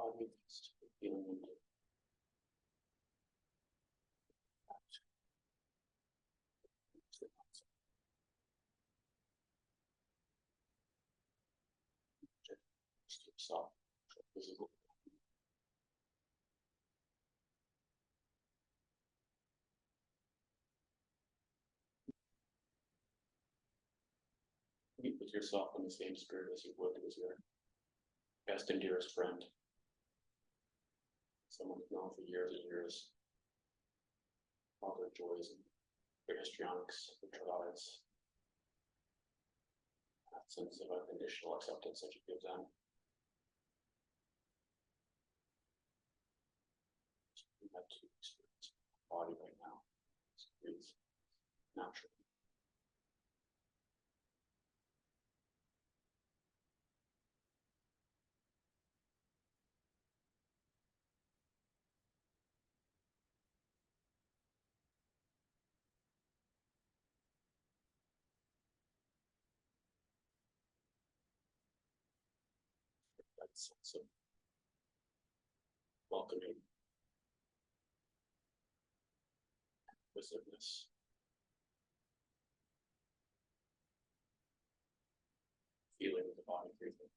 body, feeling into soft, visible. Meet with yourself in the same spirit as you would with your best and dearest friend, someone you've known for years and years, all their joys and their histrionics, their trials, that sense of unconditional acceptance that you give them. You have to experience the body right now. Just breathe naturally. That sense of welcoming, inclusiveness. Feeling of the body breathing.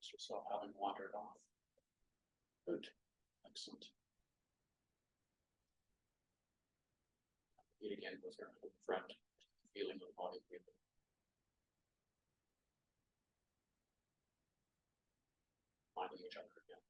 notice yourself having wandered off. Good. Excellent. Meet again with your friend, feeling of body breathing. Finding each other again.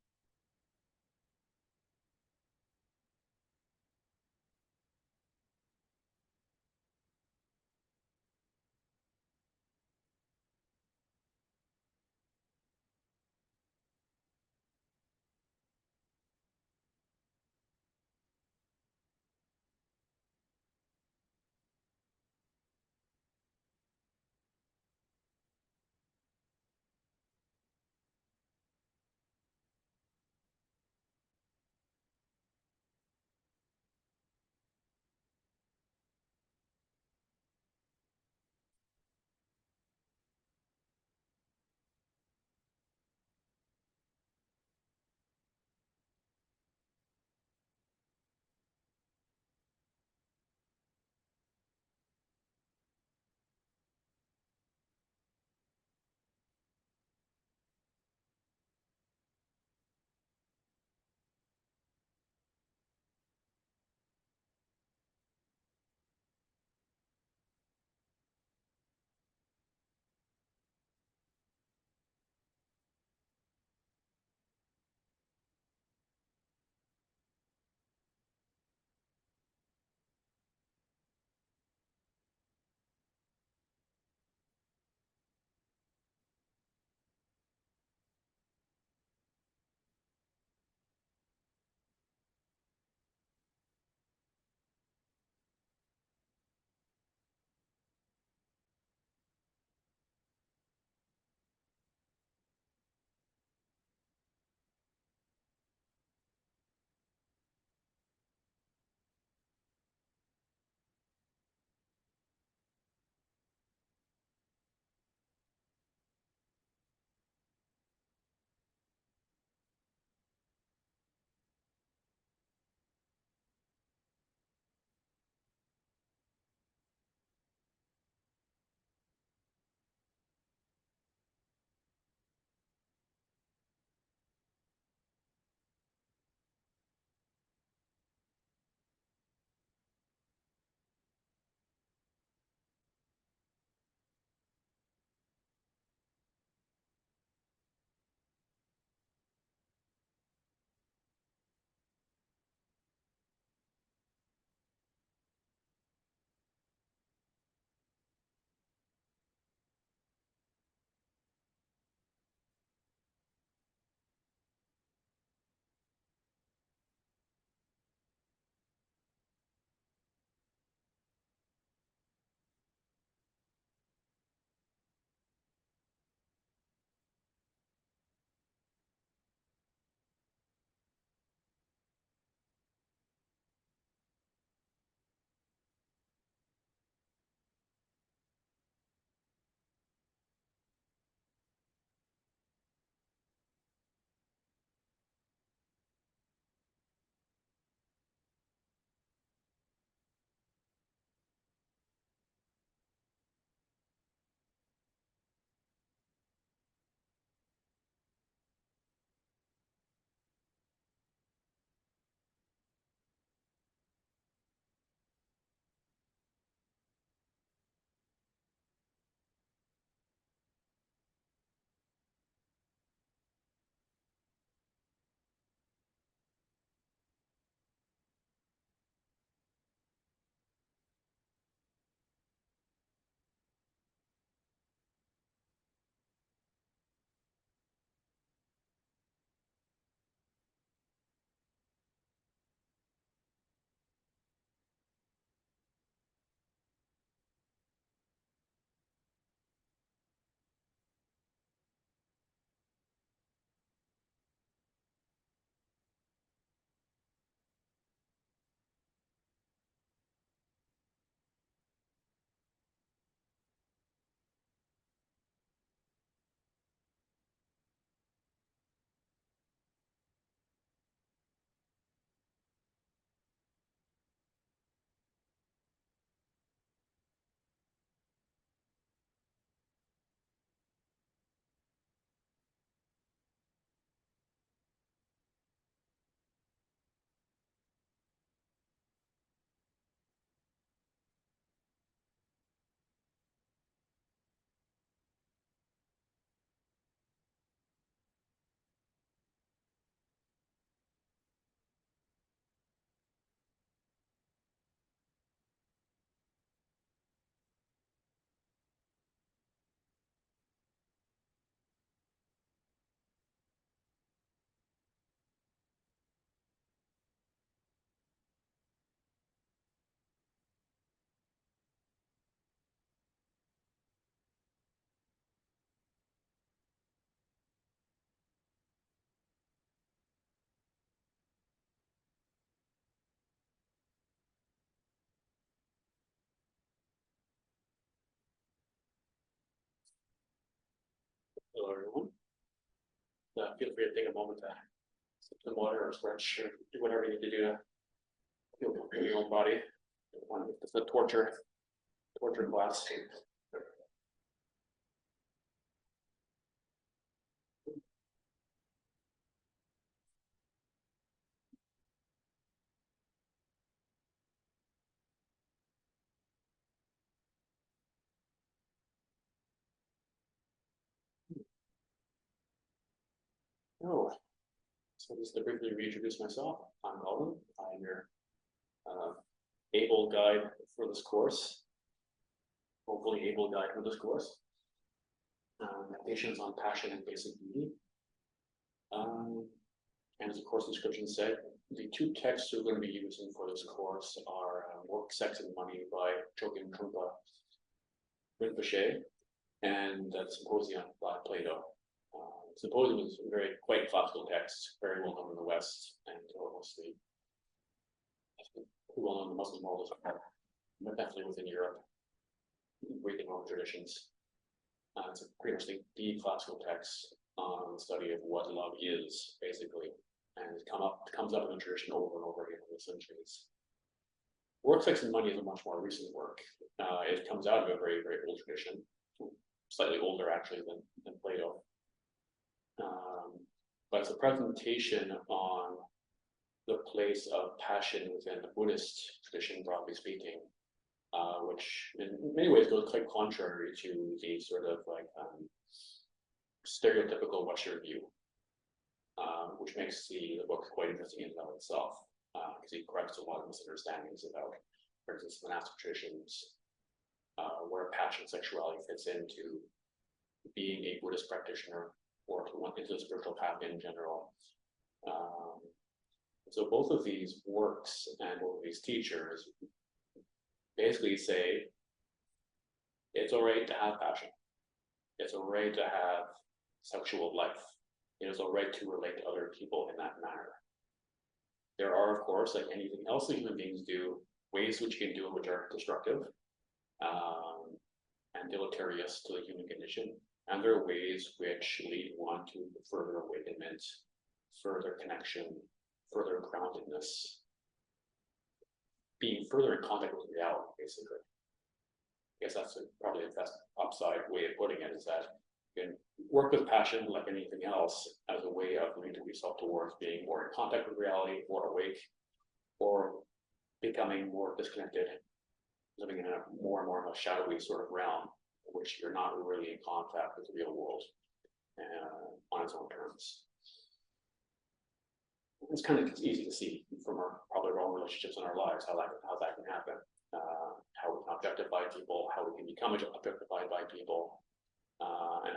feel free to take a moment to sip some water or stretch or do whatever you need to do to feel comfortable in your own body. It's a torture class. Oh, so just to briefly reintroduce myself, I'm Alden. I'm your able guide for this course, hopefully able guide for this course. Patience on passion and basic beauty. And as the course description said, the two texts we're going to be using for this course are Work, Sex, and Money by Chogyam Trungpa Rinpoche and Symposium by Plato. Symposium is a quite classical text, very well known in the West, and mostly well known in the Muslim world as well, but definitely within Europe, Greek and Roman traditions. It's pretty much the classical text on the study of what love is, basically, and it comes up in the tradition over and over again in the centuries. Work, Sex, and Money is a much more recent work. It comes out of a very, very old tradition, slightly older actually than Plato. But it's a presentation on the place of passion within the Buddhist tradition, broadly speaking, which in many ways goes quite contrary to the sort of like stereotypical Western view, which makes the book quite interesting in and of itself, because it corrects a lot of misunderstandings about, for instance, monastic traditions, where passion sexuality fits into being a Buddhist practitioner or into the spiritual path in general. So both of these works and both of these teachers basically say it's all right to have passion. It's all right to have sexual life. It is all right to relate to other people in that manner. There are, of course, like anything else that human beings do, ways which you can do it which are destructive and deleterious to the human condition. And there are ways which lead one to further awakenment, further connection, further groundedness, being further in contact with reality, basically. I guess that's probably the best upside way of putting it, is that you can work with passion like anything else as a way of leading yourself towards being more in contact with reality, more awake, or becoming more disconnected, living in a more and more of a shadowy sort of realm, in which you're not really in contact with the real world on its own terms. It's kind of easy to see from probably our own relationships in our lives how that can happen, how we can objectify people, how we can become objectified by people, and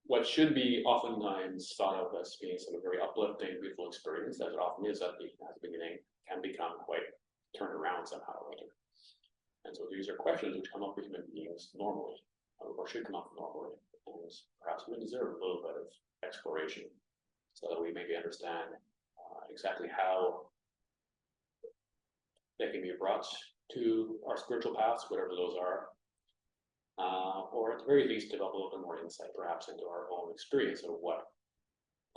what should be oftentimes thought of as being sort of very uplifting, beautiful experience, as it often is at the beginning, can become quite turned around somehow or other. And so these are questions which come up for human beings normally, or should come up normally, and perhaps we deserve a little bit of exploration, so that we maybe understand exactly how they can be brought to our spiritual paths, whatever those are, or at the very least develop a little bit more insight perhaps into our own experience of what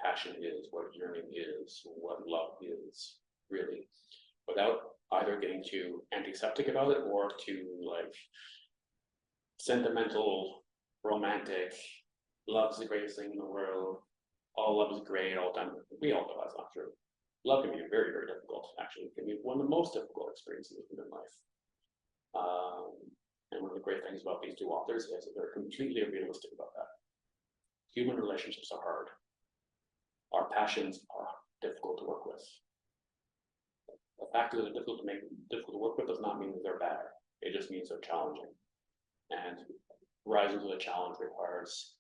passion is, what yearning is, what love is, really, without either getting too antiseptic about it or too like sentimental, romantic, love's the greatest thing in the world, all love is great all the time. We all know that's not true. Love can be very, very difficult, actually. It can be one of the most difficult experiences in life. And one of the great things about these two authors is that they're completely realistic about that. Human relationships are hard. Our passions are difficult to work with. The fact that they're difficult to work with does not mean that they're bad. It just means they're challenging. And rising to the challenge requires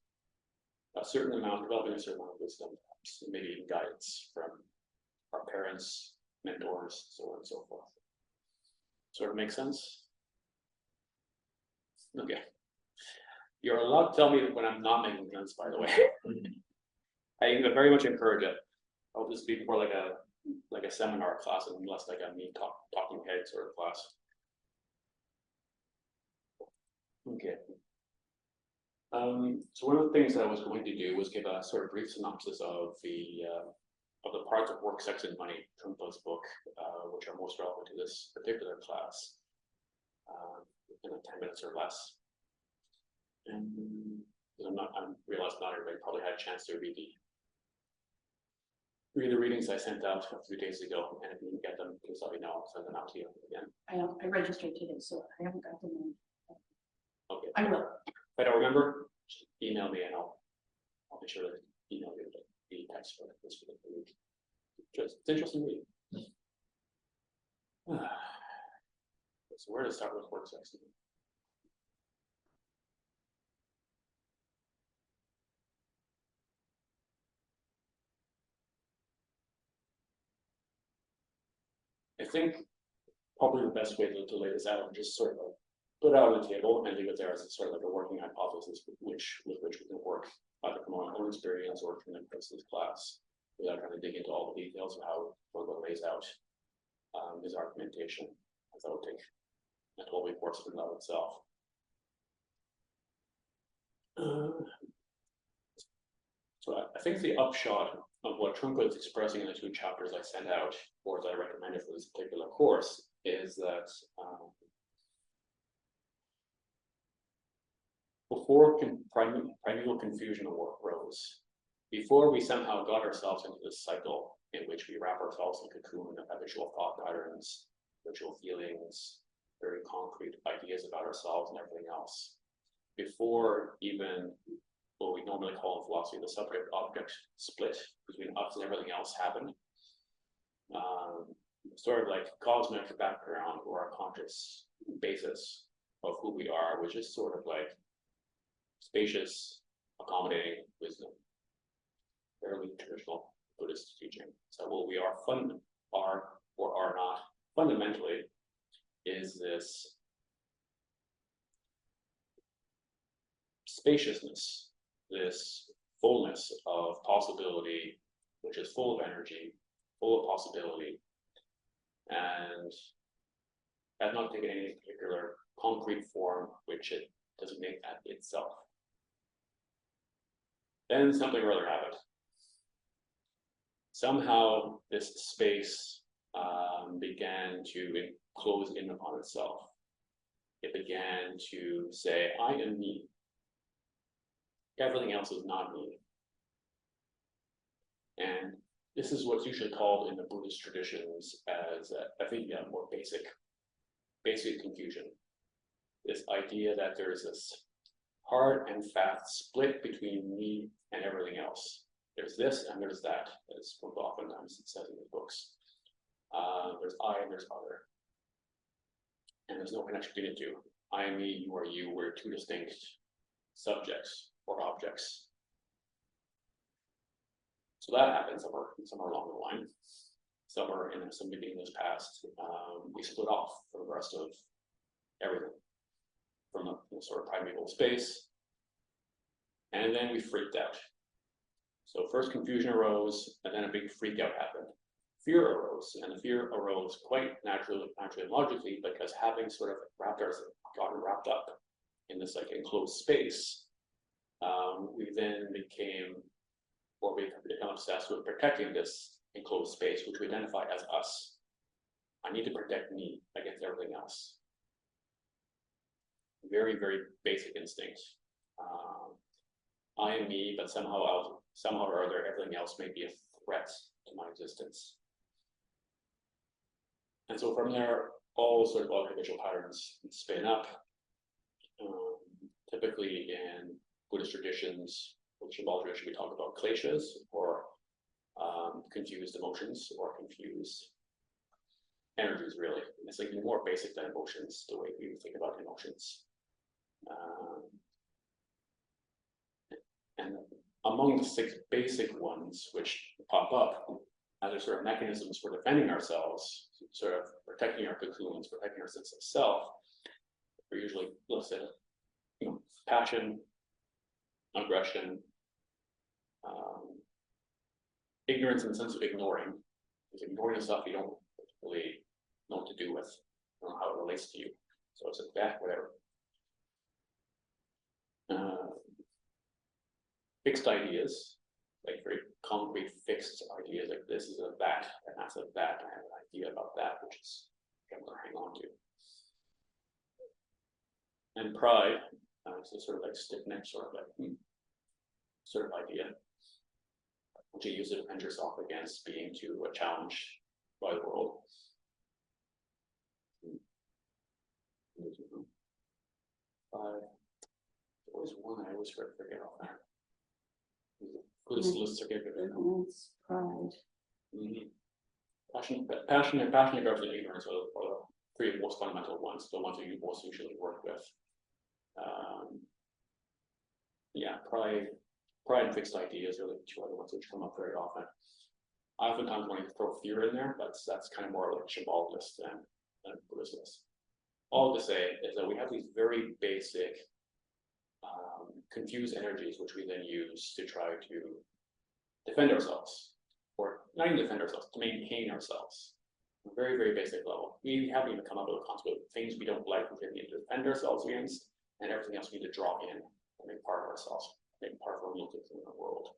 developing a certain amount of wisdom, maybe even guidance from our parents, mentors, so on and so forth. Sort of makes sense? Okay. You're allowed to tell me when I'm not making sense, by the way. I very much encourage it. I'll just be more like a seminar class and less like a me talking head sort of class. Okay. So one of the things that I was going to do was give a sort of brief synopsis of the parts of Work, Sex, and Money, Trumpa's book, which are most relevant to this particular class, in 10 minutes or less. And I realized not everybody probably had a chance to read the readings I sent out a few days ago, and if you didn't get them, please let me know. I'll send them out to you again. I registered today, so I haven't got them. Okay. I will. If I don't remember, just email me and I'll be sure to email you the text for this particular week. It's interesting reading. So where to start with Work, Sex, and Money? I think probably the best way to lay this out and just sort of like put it out on the table and leave it there as a sort of like a working hypothesis with which we can work either from our own experience or from the rest of this class without trying to dig into all the details of how Trungpa lays out his argumentation, as that would take a 12-week course in and of itself. So I think the upshot of what Trungpa is expressing in the 2 chapters I sent out, or that I recommended for this particular course, is that before primeval confusion arose, before we somehow got ourselves into this cycle in which we wrap ourselves in a cocoon of habitual thought patterns, habitual feelings, very concrete ideas about ourselves and everything else, before even what we normally call in philosophy the subject-object split between us and everything else happened, sort of like cosmic background or our conscious basis of who we are, which is sort of like spacious, accommodating wisdom, fairly traditional Buddhist teaching. So what we are not fundamentally is this spaciousness, this fullness of possibility, which is full of energy, full of possibility, and has not taken any particular concrete form which it doesn't make at itself. Then something or other happened. Somehow this space began to close in upon itself. It began to say, I am me. Everything else is not me. And this is what's usually called in the Buddhist traditions as, I think, more basic confusion. This idea that there's this hard and fast split between me and everything else. There's this and there's that, as oftentimes it says in the books. There's I and there's other. And there's no connection between the two. I am me, you are you, we're 2 distinct subjects or objects. So that happened somewhere along the line. Somewhere in some beginning past, we split off from the rest of everything, from the sort of primeval space, and then we freaked out. So first confusion arose, and then a big freak out happened. Fear arose, and the fear arose quite naturally and logically, because having sort of gotten wrapped up in this like enclosed space, we then became obsessed with protecting this enclosed space, which we identify as us. I need to protect me against everything else. Very, very basic instinct. I am me, but somehow or other, everything else may be a threat to my existence. And so from there, all sort of habitual patterns spin up. Typically in Buddhist traditions, Shabbat tradition, we talk about kleshas, or confused emotions, or confused energies, really. It's like more basic than emotions, the way we think about emotions. And among the 6 basic ones which pop up as are sort of mechanisms for defending ourselves, sort of protecting our cocoons, protecting our sense of self, are usually listed, passion, aggression, ignorance in the sense of ignoring. Because ignoring the stuff you don't really know what to do with, don't know how it relates to you. So it's like that, whatever. fixed ideas, like very concrete fixed ideas, like this is a that, and that's a that, I have an idea about that, which is I'm gonna hang on to. And pride, is a sort of like stiff neck, sort of like sort of idea, which you use to defend yourself against being too challenged by the world. There's always one I always forget off there. Buddhist lists are given. Ignorance, pride. Passion, aggressive, and ignorance are the three most fundamental ones, the ones that you most usually work with. Yeah, pride and fixed ideas are the two other ones which come up very often. I oftentimes want to throw fear in there, but that's kind of more like Shambhalist than Buddhist. All to say is that we have these very basic confused energies which we then use to try to defend ourselves, or not even defend ourselves, to maintain ourselves. On a very, very basic level. We haven't even come up with a concept of things we don't like, we need to defend ourselves against, and everything else we need to drop in and make part of ourselves, make part of our look in the world.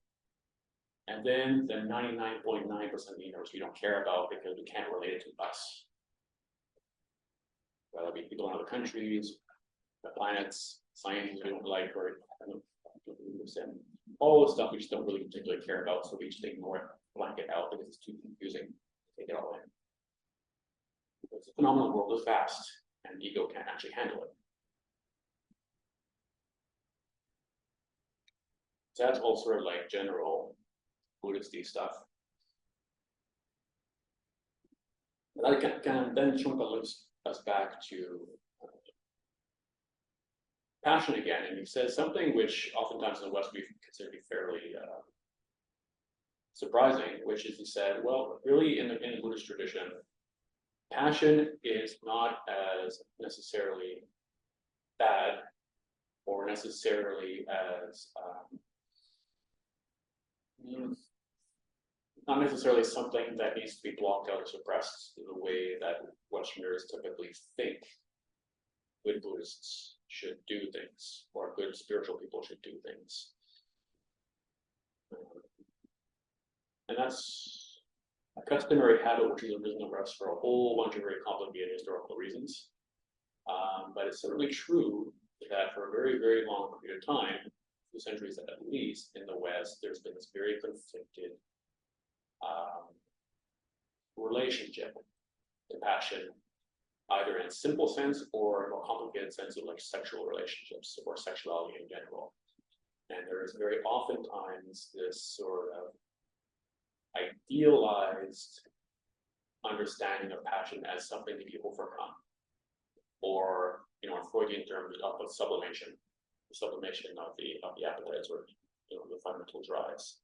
And then the 99.9% of the universe we don't care about because we can't relate it to us. Whether it be people in other countries, the planets, science we don't like, or all the stuff we just don't really particularly care about, so we just ignore it, blank it out because it's too confusing to take it all in. Because the phenomenal world is vast, and ego can't actually handle it. So that's all sort of like general Buddhist-y stuff. But I can then Trungpa looks us back to passion again, and he says something which oftentimes in the West we consider to be fairly surprising, which is he said, well, really in the Buddhist tradition, passion is not as necessarily bad or necessarily as not necessarily something that needs to be blocked out or suppressed in the way that Westerners typically think good Buddhists should do things, or good spiritual people should do things. And that's a customary habit which has arisen in us for a whole bunch of very complicated historical reasons. But it's certainly true that for a very, very long period of time, 2 centuries at least in the West, there's been this very conflicted relationship to passion, either in a simple sense or a more complicated sense of like sexual relationships or sexuality in general. And there is very oftentimes this sort of idealized understanding of passion as something to be overcome, or in Freudian terms of sublimation, the sublimation of the appetites, or the fundamental drives.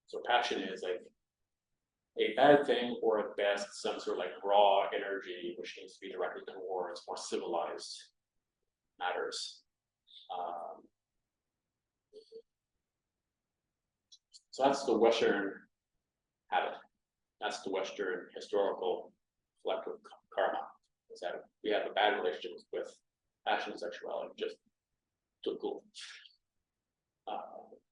So passion is like a bad thing, or at best some sort of like raw energy which needs to be directed towards more civilized matters. So that's the Western habit. That's the Western historical collective karma. Is that we have a bad relationship with passion and sexuality, just too cool.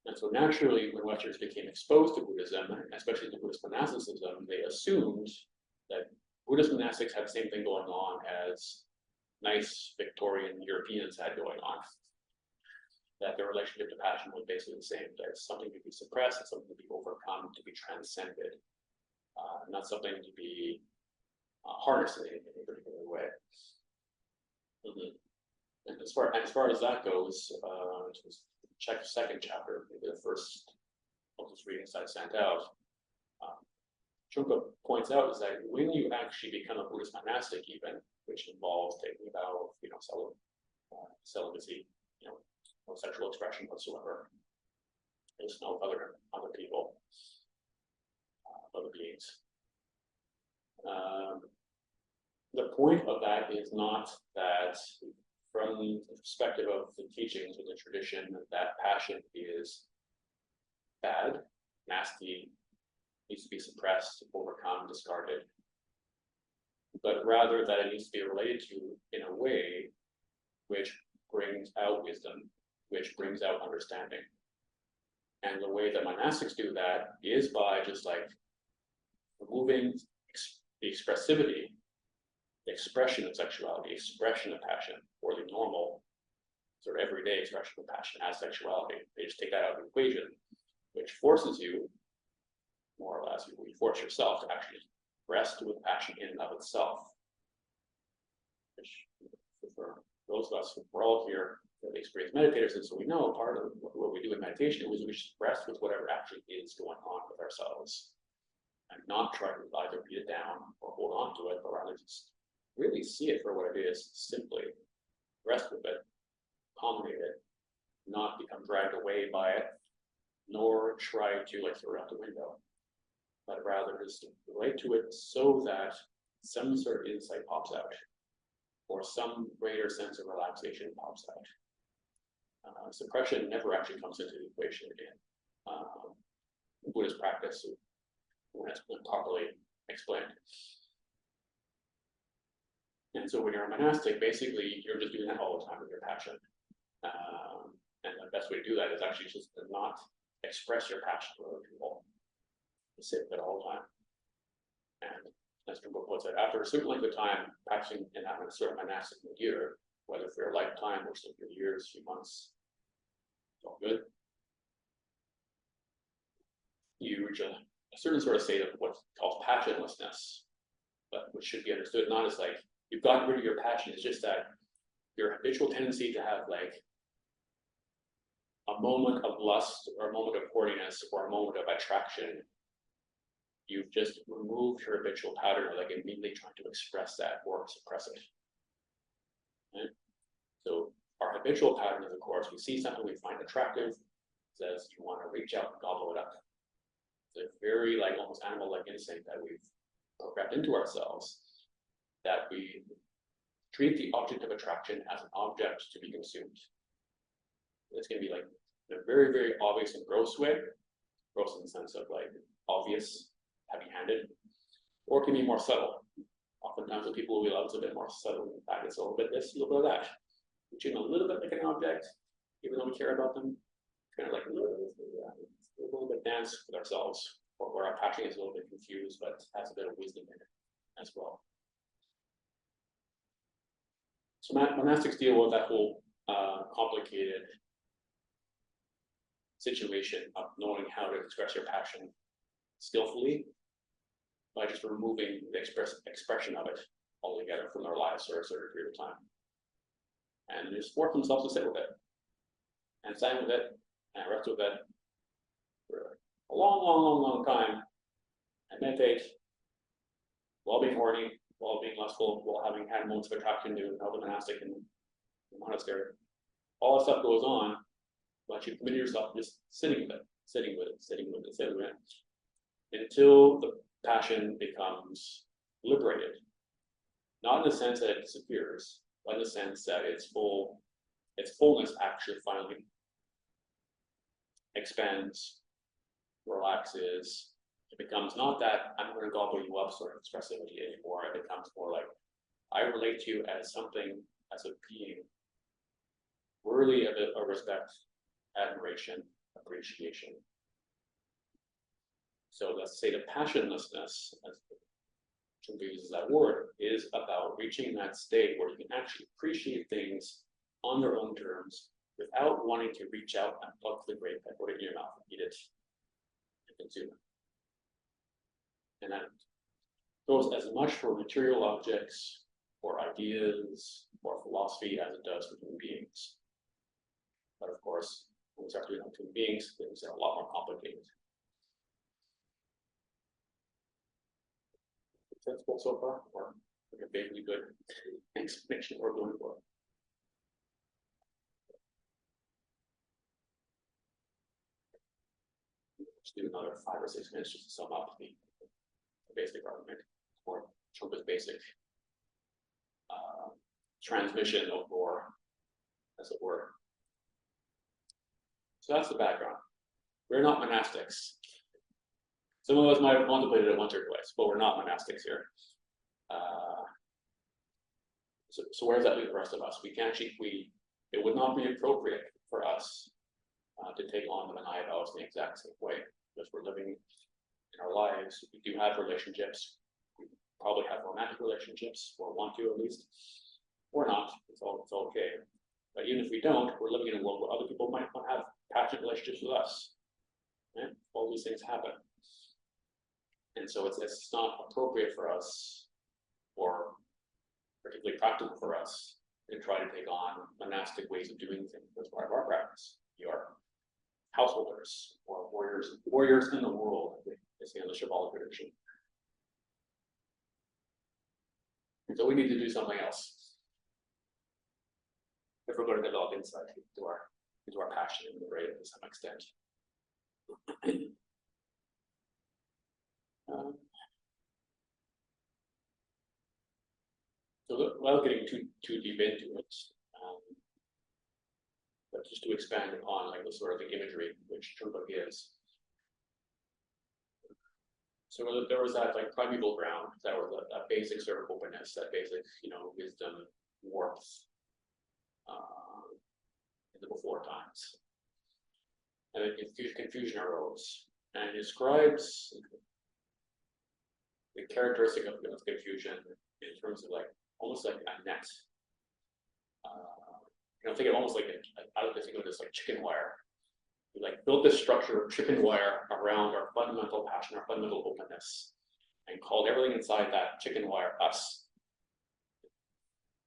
And so naturally, when Westerners became exposed to Buddhism, especially to Buddhist monasticism, they assumed that Buddhist monastics had the same thing going on as nice Victorian Europeans had going on. That their relationship to passion was basically the same. That it's something to be suppressed, it's something to be overcome, to be transcended, not something to be harnessed in any particular way. And as far as that goes, check the second chapter, maybe the first of this readings I sent out. Trungpa points out is that when you actually become a Buddhist monastic, even, which involves taking a vow of celibacy, no sexual expression whatsoever, there's no other people, other beings. The point of that is not that, from the perspective of the teachings of the tradition, that passion is bad, nasty, needs to be suppressed, overcome, discarded, but rather that it needs to be related to in a way which brings out wisdom, which brings out understanding. And the way that monastics do that is by just like removing the expressivity, the expression of sexuality, expression of passion, or the normal sort of everyday expression of passion as sexuality. They just take that out of the equation, which forces you, more or less, you force yourself to actually rest with passion in and of itself. Which, for those of us, we're all here, the experienced meditators, and so we know part of what we do in meditation is we just rest with whatever actually is going on with ourselves, and not try to either beat it down or hold on to it, but rather just really see it for what it is, simply rest with it, accommodate it, not become dragged away by it, nor try to like throw it out the window, but rather just relate to it so that some sort of insight pops out, or some greater sense of relaxation pops out. Suppression never actually comes into the equation again. Buddhist practice, when it's been properly explained. And so when you're a monastic, basically you're just doing that all the time with your passion. And the best way to do that is actually just to not express your passion to other people. Just sit with it all the time. And as Trungpa puts it, after a certain length of time practicing in that sort of monastic milieu, whether for a lifetime or some years, few months, it's all good. You reach a certain sort of state of what's called passionlessness, but which should be understood not as like you've gotten rid of your passion, it's just that your habitual tendency to have like a moment of lust or a moment of horniness or a moment of attraction, you've just removed your habitual pattern of like immediately trying to express that or suppress it. Okay? So our habitual pattern is, of course, we see something we find attractive, says you want to reach out and gobble it up. It's a very like almost animal-like instinct that we've programmed into ourselves, that we treat the object of attraction as an object to be consumed. It's going to be like in a very, very obvious and gross way, gross in the sense of like obvious, heavy-handed, or it can be more subtle. Oftentimes the people we love is a bit more subtle. In fact, it's a little bit this, a little bit of that. We treat them a little bit like an object, even though we care about them. Kind of like a little bit dance with ourselves, or where our passion is a little bit confused, but has a bit of wisdom in it as well. So monastics deal with that whole complicated situation of knowing how to express your passion skillfully by just removing the expression of it altogether from their lives for a certain period of time. And just force themselves to sit with it, and stand with it, and rest with it for a long time, and meditate while being horny, while being lustful, while having had moments of attraction to another monastic in the monastery. All that stuff goes on, but you commit yourself to just sitting with it, sitting with it, until the passion becomes liberated. Not in the sense that it disappears, but in the sense that its fullness actually finally expands, relaxes. It becomes not that I'm going to gobble you up sort of expressivity anymore. It becomes more like I relate to you as something, as a being worthy of respect, admiration, appreciation. So the state of passionlessness, as Trungpa uses that word, is about reaching that state where you can actually appreciate things on their own terms without wanting to reach out and pluck the grape and put it in your mouth and eat it and consume it. And that goes as much for material objects, or ideas, or philosophy as it does for human beings. But of course, when we start doing it with human beings, things are a lot more complicated. Sensible so far, or like a vaguely good explanation we're going for? Let's do another 5 or 6 minutes just to sum up the basic argument, or Trungpa's basic transmission of lore, as it were. So that's the background. We're not monastics. Some of us might have contemplated it once or twice, but we're not monastics here. So where does that leave the rest of us? We can't actually, it would not be appropriate for us to take on the Manaya vows in the exact same way, because we're living in our lives. We do have relationships. We probably have romantic relationships, or want to at least, or not. It's okay. But even if we don't, we're living in a world where other people might want to have passionate relationships with us. Right? All these things happen. And so it's not appropriate for us, or particularly practical for us, to try to take on monastic ways of doing things as part of our practice. You are householders or warriors in the world, is the Shambhala tradition. And so we need to do something else if we're going to develop insight into our passion and liberate it to some extent. So without getting too deep into it, but just to expand on like the sort of the imagery which Trungpa gives. So there was that like primeval ground, that was that basic sort of openness, that basic, wisdom, warmth in the before times. And then confusion arose, and it describes the characteristic of confusion in terms of like almost like a net. Think of almost like I like to think of this like chicken wire. We like built this structure of chicken wire around our fundamental passion, our fundamental openness, and called everything inside that chicken wire us.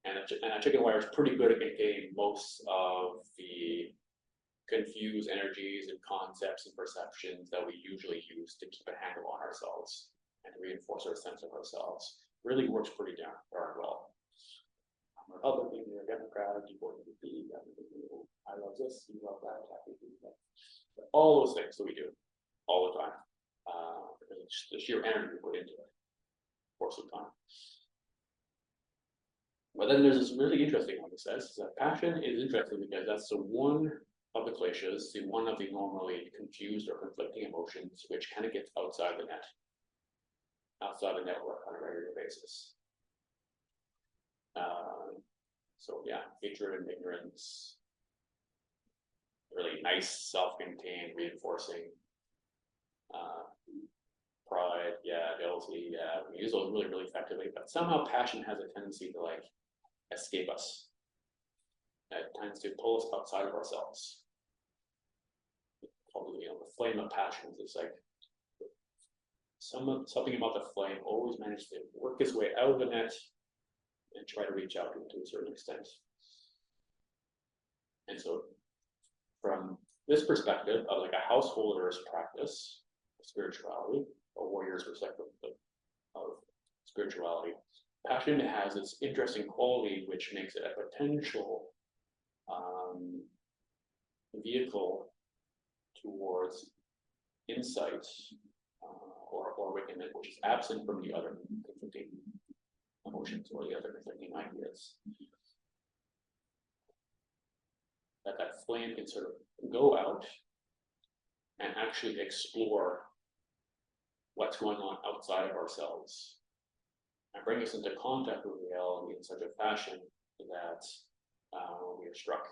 And a chicken wire is pretty good at containing most of the confused energies and concepts and perceptions that we usually use to keep a handle on ourselves and to reinforce our sense of ourselves. Really works pretty darn well. I'm Republican, you're a Democrat, you vote for the I love this, you love that, all those things that we do all the time. The sheer energy we put into it, for some time. But then there's this really interesting one that says that passion is interesting because that's the one of the kleshas, the one of the normally confused or conflicting emotions, which kind of gets outside the net, outside the network on a regular basis. So yeah, hatred and ignorance, really nice, self-contained, reinforcing, pride, yeah, jealousy, yeah, we use those really, really effectively, but somehow passion has a tendency to like escape us. It tends to pull us outside of ourselves. Probably, the flame of passion is like something about the flame always manages to work its way out of the net and try to reach out to a certain extent. And so from this perspective of like a householder's practice of spirituality, a warrior's perspective of spirituality, passion has this interesting quality which makes it a potential vehicle towards insight or awakenment, which is absent from the other conflicting emotions or the other conflicting ideas. That flame can sort of go out and actually explore what's going on outside of ourselves and bring us into contact with reality in such a fashion that when we are struck,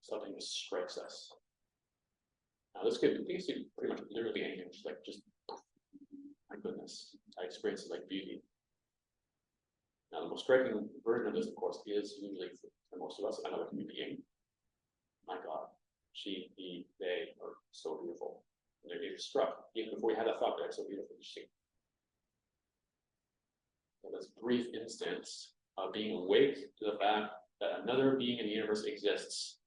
something just strikes us. Now this could be pretty much literally anything, just my goodness, I experience it like beauty. Now the most striking version of this, of course, is usually for most of us another human being. My God, she, he, they are so beautiful. And they're just struck, even before we had that thought, they're so beautiful to see. So this brief instance of being awake to the fact that another being in the universe exists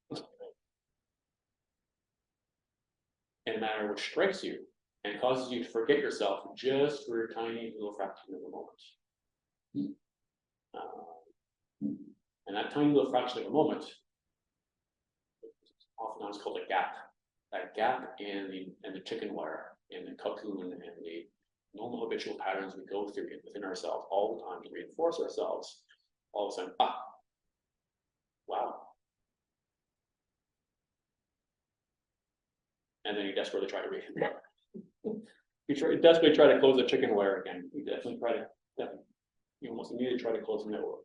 in a manner which strikes you and causes you to forget yourself just for a tiny little fraction of a moment. And that tiny little fraction of a moment, oftentimes called a gap. That gap in the chicken wire, in the cocoon, and the normal habitual patterns we go through within ourselves all the time to reinforce ourselves. All of a sudden, wow. And then you desperately try to read it. You desperately try to close the chicken wire again. You definitely you almost immediately try to close the network.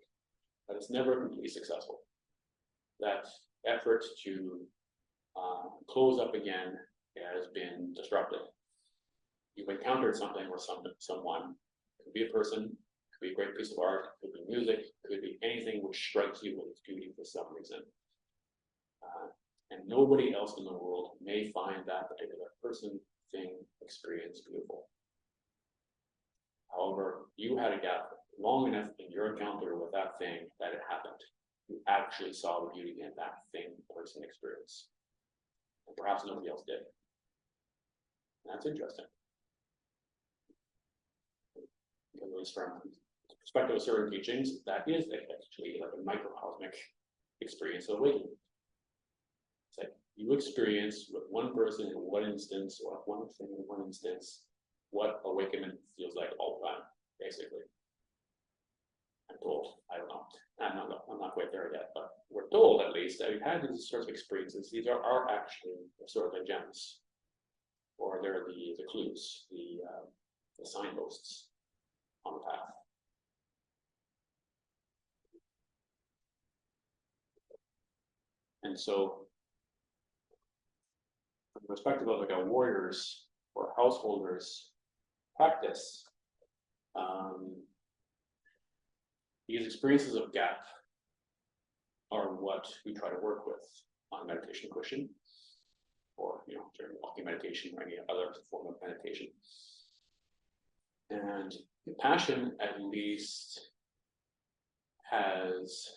But it's never completely successful. That effort to close up again has been disrupted. You've encountered something or someone, it could be a person, it could be a great piece of art, it could be music, it could be anything which strikes you with its beauty for some reason. And nobody else in the world may find that particular person, thing, experience beautiful. However, you had a gap long enough in your encounter with that thing that it happened. You actually saw the beauty in that thing, person, experience. And perhaps nobody else did. And that's interesting. Because at least from the perspective of certain teachings, that is actually like a microcosmic experience of awakening. It's like you experience with one person in one instance, or one thing in one instance, what awakening feels like all the time, basically. I'm told. I don't know. I'm not quite there yet, but we're told at least that we've had these sorts of experiences. These are actually sort of the gems, or they're the clues, the signposts on the path. And so, from the perspective of like a warrior's or householder's practice, these experiences of gap are what we try to work with on meditation cushion, or during walking meditation or any other form of meditation. And passion, at least, has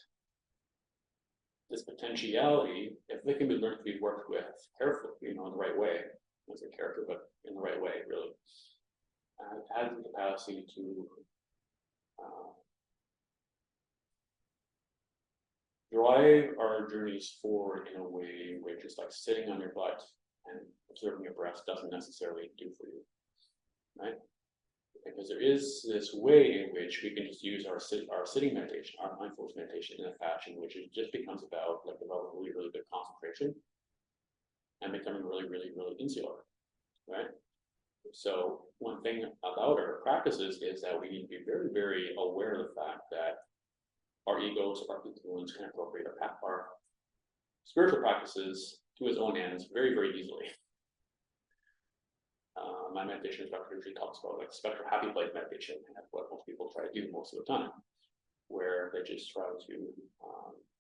this potentiality, if it can be learned to be worked with carefully, in the right way. I say carefully, but in the right way, really. It has the capacity to drive our journeys forward in a way which is like sitting on your butt and observing your breath doesn't necessarily do for you, right? Because there is this way in which we can just use our sitting meditation, our mindfulness meditation in a fashion which just becomes about like developing really, really good concentration and becoming really, really, really insular, right? So one thing about our practices is that we need to be very, very aware of the fact that our egos, our influence can appropriate our spiritual practices to its own ends very, very easily. My meditation instructor usually talks about like spectral happy place meditation, and that's what most people try to do most of the time, where they just try to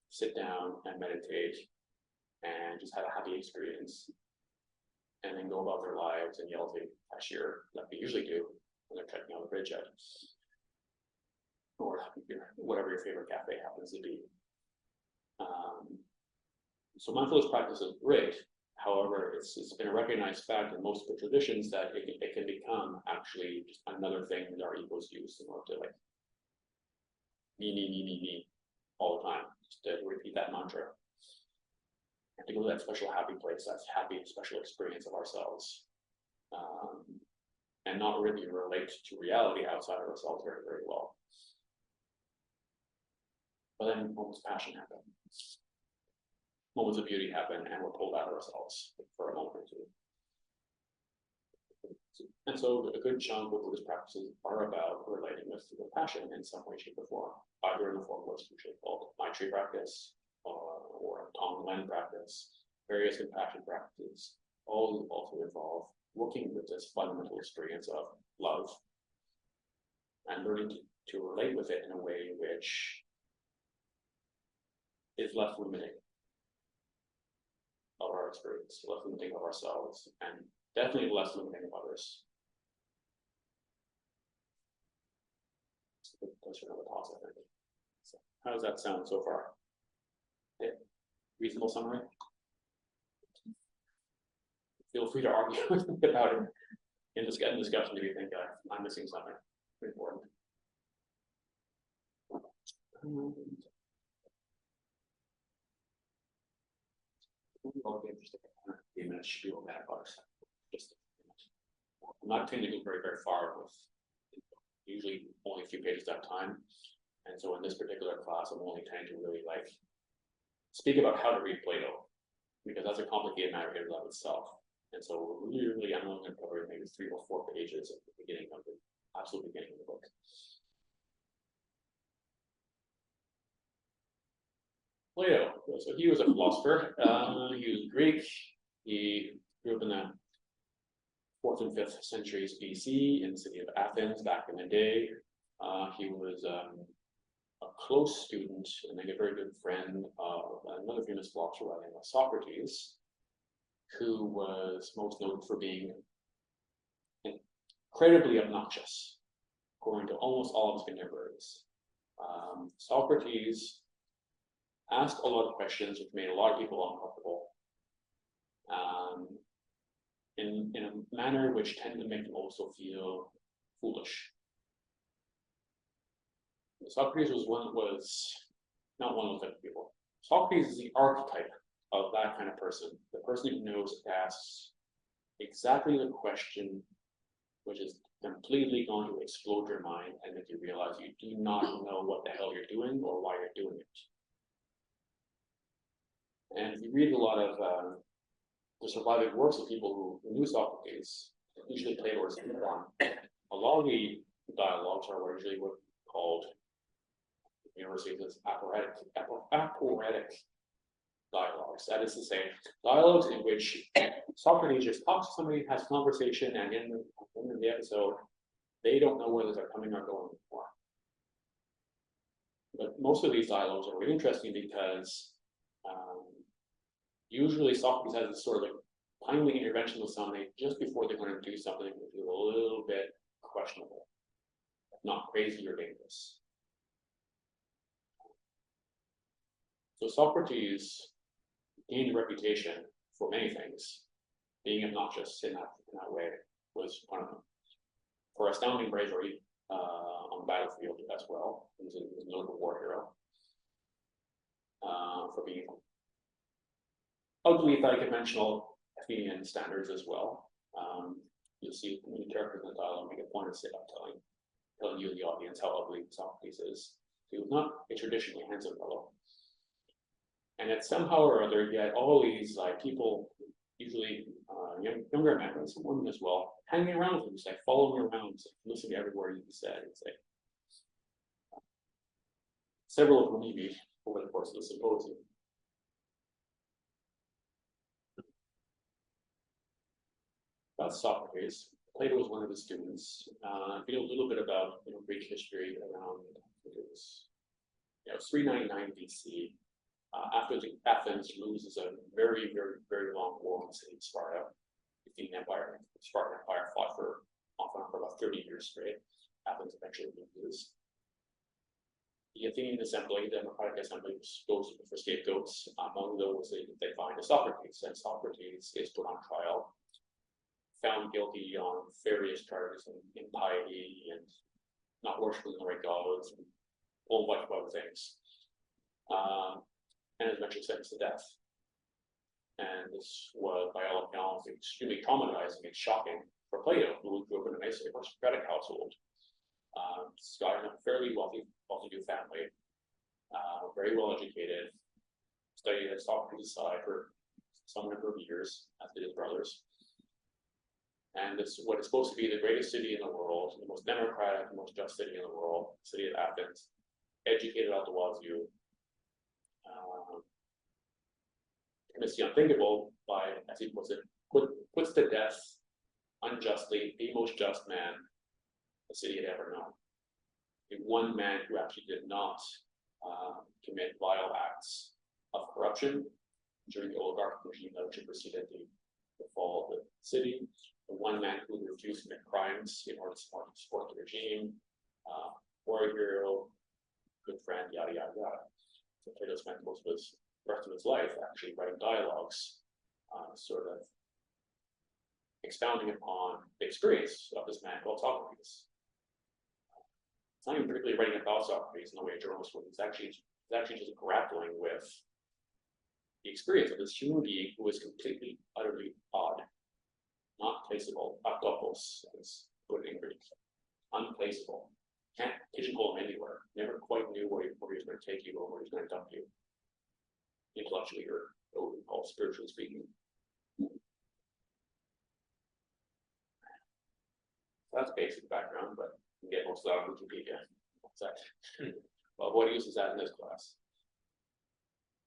sit down and meditate and just have a happy experience, and then go about their lives and yell at the cashier like they usually do when they're checking out the bridge at, or whatever your favorite cafe happens to be. So mindfulness practice is great. However, it's been a recognized fact in most of the traditions that it can become actually just another thing that our egos use in order to like me all the time, just to repeat that mantra. And to go to that special happy place, that happy special experience of ourselves, and not really relate to reality outside of ourselves very, very well. But then moments of passion happen. Moments of beauty happen, and we're pulled out of ourselves for a moment or two. And so a good chunk of Buddhist practices are about relating with passion in some way, shape, or form, either in the form of what's usually called Maitri practice, or Tonglen practice, various compassion practices, all also involve working with this fundamental experience of love and learning to relate with it in a way which is less limiting of our experience, less limiting of ourselves, and definitely less limiting of others. That's another pause, I think. So, how does that sound so far? Yeah. Reasonable summary? Feel free to argue about it in discussion if you think I'm missing something important. I'll be interested in a few minutes spiel that about just I'm not tending to go very, very far with usually only a few pages at a time. And so in this particular class, I'm only trying to really like speak about how to read Plato, because that's a complicated matter in and of itself. And so really, I'm only going to cover maybe 3 or 4 pages at the beginning of the absolute beginning of the book. Plato. So he was a philosopher. He was Greek. He grew up in the 4th and 5th centuries BC in the city of Athens back in the day. He was a close student and like a very good friend of another famous philosopher by the name of Socrates, who was most noted for being incredibly obnoxious, according to almost all of his contemporaries. Socrates asked a lot of questions which made a lot of people uncomfortable in a manner which tended to make them also feel foolish. Socrates was not one of those type of people. Socrates is the archetype of that kind of person, the person who knows to ask exactly the question which is completely going to explode your mind and make you realize you do not know what the hell you're doing or why you're doing it. And if you read a lot of the surviving works of people who knew Socrates, usually Plato or someone, a lot of the dialogues are usually what called universities as aporetic dialogues. That is to say, dialogues in which Socrates just talks to somebody, has a conversation, and in the end of the episode, they don't know whether they're coming or going anymore. But most of these dialogues are really interesting because usually Socrates has this sort of like timely intervention with somebody just before they're going to do something which is a little bit questionable, not crazy or dangerous. So Socrates gained a reputation for many things. Being obnoxious in that way was one of them. For astounding bravery on the battlefield as well. He was a notable war hero. For being ugly by conventional Athenian standards as well. You'll see many characters in the dialogue make a point of telling you, the audience, how ugly Socrates is. He was not a traditionally handsome fellow. And yet somehow or other, you had all these like people, usually younger men and some women as well, hanging around with him, just like following him around, like, listening to every word he said. It's like several of them maybe over the course of the symposium. That's Socrates. Plato was one of his students. If you know a little bit about Greek history around, it was 399 BC. After Athens loses a very, very, very long war in the city of Sparta, the Athenian Empire, Spartan Empire fought for about 30 years straight. Athens eventually loses. The Athenian Assembly, the Democratic Assembly, goes for scapegoats. Among those, they find a Socrates, and Socrates is put on trial, found guilty on various charges of impiety and not worshiping the right gods, and a whole bunch of other things. And is eventually sentenced to death. And this was, by all accounts, extremely traumatizing and shocking for Plato, who grew up in a nice aristocratic household. This guy in a fairly wealthy-to-do family, very well educated, studied at Socrates' side for some number of years, as did his brothers. And this what is supposed to be the greatest city in the world, the most democratic, the most just city in the world, the city of Athens, educated out the wazoo, commits the unthinkable by, as he puts it, puts to death unjustly the most just man the city had ever known. The one man who actually did not commit vile acts of corruption during the oligarchic regime that which preceded the fall of the city. The one man who refused to commit crimes in order to support the regime, warrior hero, good friend, yada yada yada. So Plato spent most of his rest of his life actually writing dialogues, sort of expounding upon the experience of this man called Socrates. It's not even particularly writing about Socrates in the way a journalist would. It's actually just grappling with the experience of this human being who is completely, utterly odd, not placeable, aptopos, as put in Greek, unplaceable. Can't pigeonhole him anywhere. Never quite knew where he was going to take you or where he was going to dump you, intellectually or spiritually speaking. That's basic background, but you can get most of that on Wikipedia. Well, what use is that in this class?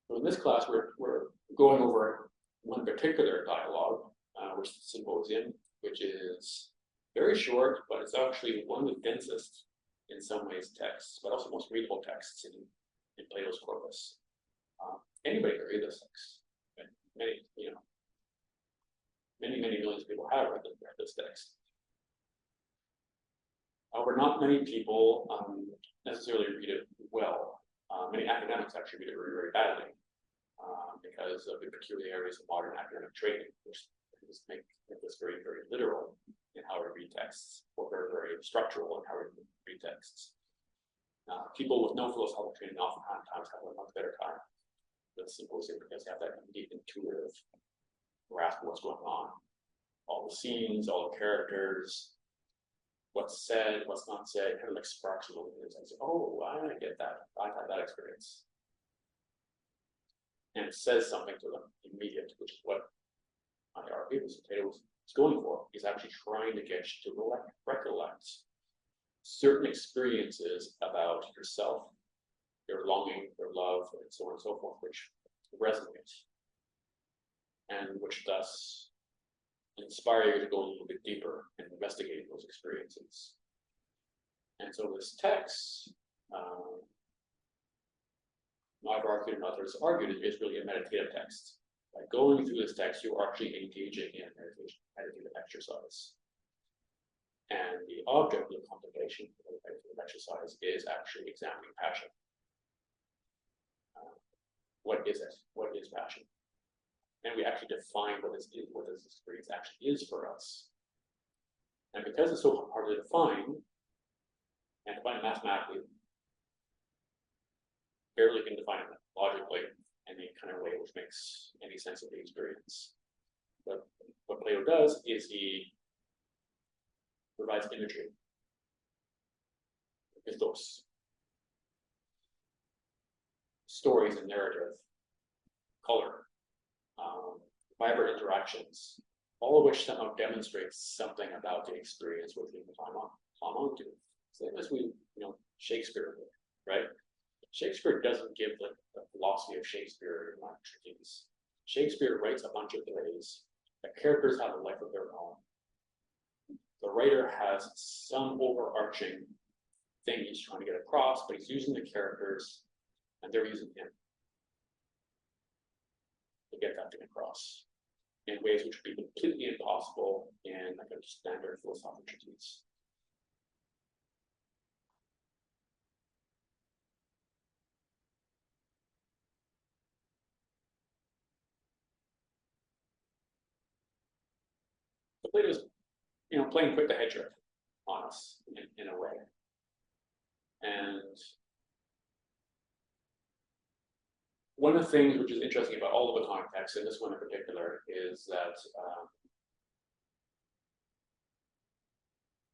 So in this class, we're going over one particular dialogue, which is the Symposium, which is very short, but it's actually one of the densest in some ways texts, but also most readable texts in Plato's corpus. Anybody can read this text. Many, many millions of people have read this text. However, not many people necessarily read it well. Many academics actually read it very, very badly because of the peculiarities of modern academic training, which make this very, very literal in how we read texts, or very, very structural in how we read texts. People with no philosophical training oftentimes have a much better time with Symposium because they have that deep intuitive grasp of what's going on. All the scenes, all the characters, what's said, what's not said, kind of like sparks a little bit. I say, oh, I get that. I've had that experience. And it says something to them immediate, which is what I argue Plato was going for. He's actually trying to get you to recollect certain experiences about yourself, your longing, your love, and so on and so forth, which resonate, and which thus inspire you to go a little bit deeper and investigate those experiences. And so this text, I've argued and others argued, is really a meditative text. By going through this text, you are actually engaging in meditative exercise. And the object of contemplation, of meditative exercise, is actually examining passion. What is it? What is passion? And we actually define what this experience actually is for us. And because it's so hard to define, and define it mathematically, barely can define it logically in any kind of way which makes any sense of the experience. But what Plato does is he provides imagery, mythos, stories and narrative, color, vibrant interactions, all of which somehow demonstrates something about the experience which we can climb on to. Same as we, Shakespeare, right? Shakespeare doesn't give like the philosophy of Shakespeare in my treatise. Shakespeare writes a bunch of plays. The characters have a life of their own. The writer has some overarching thing he's trying to get across, but he's using the characters and they're using him to get that thing across in ways which would be completely impossible in like a standard philosophical treatise. So Plato's, playing quick the head trick on us in a way. And one of the things which is interesting about all of the contexts, and this one in particular, is that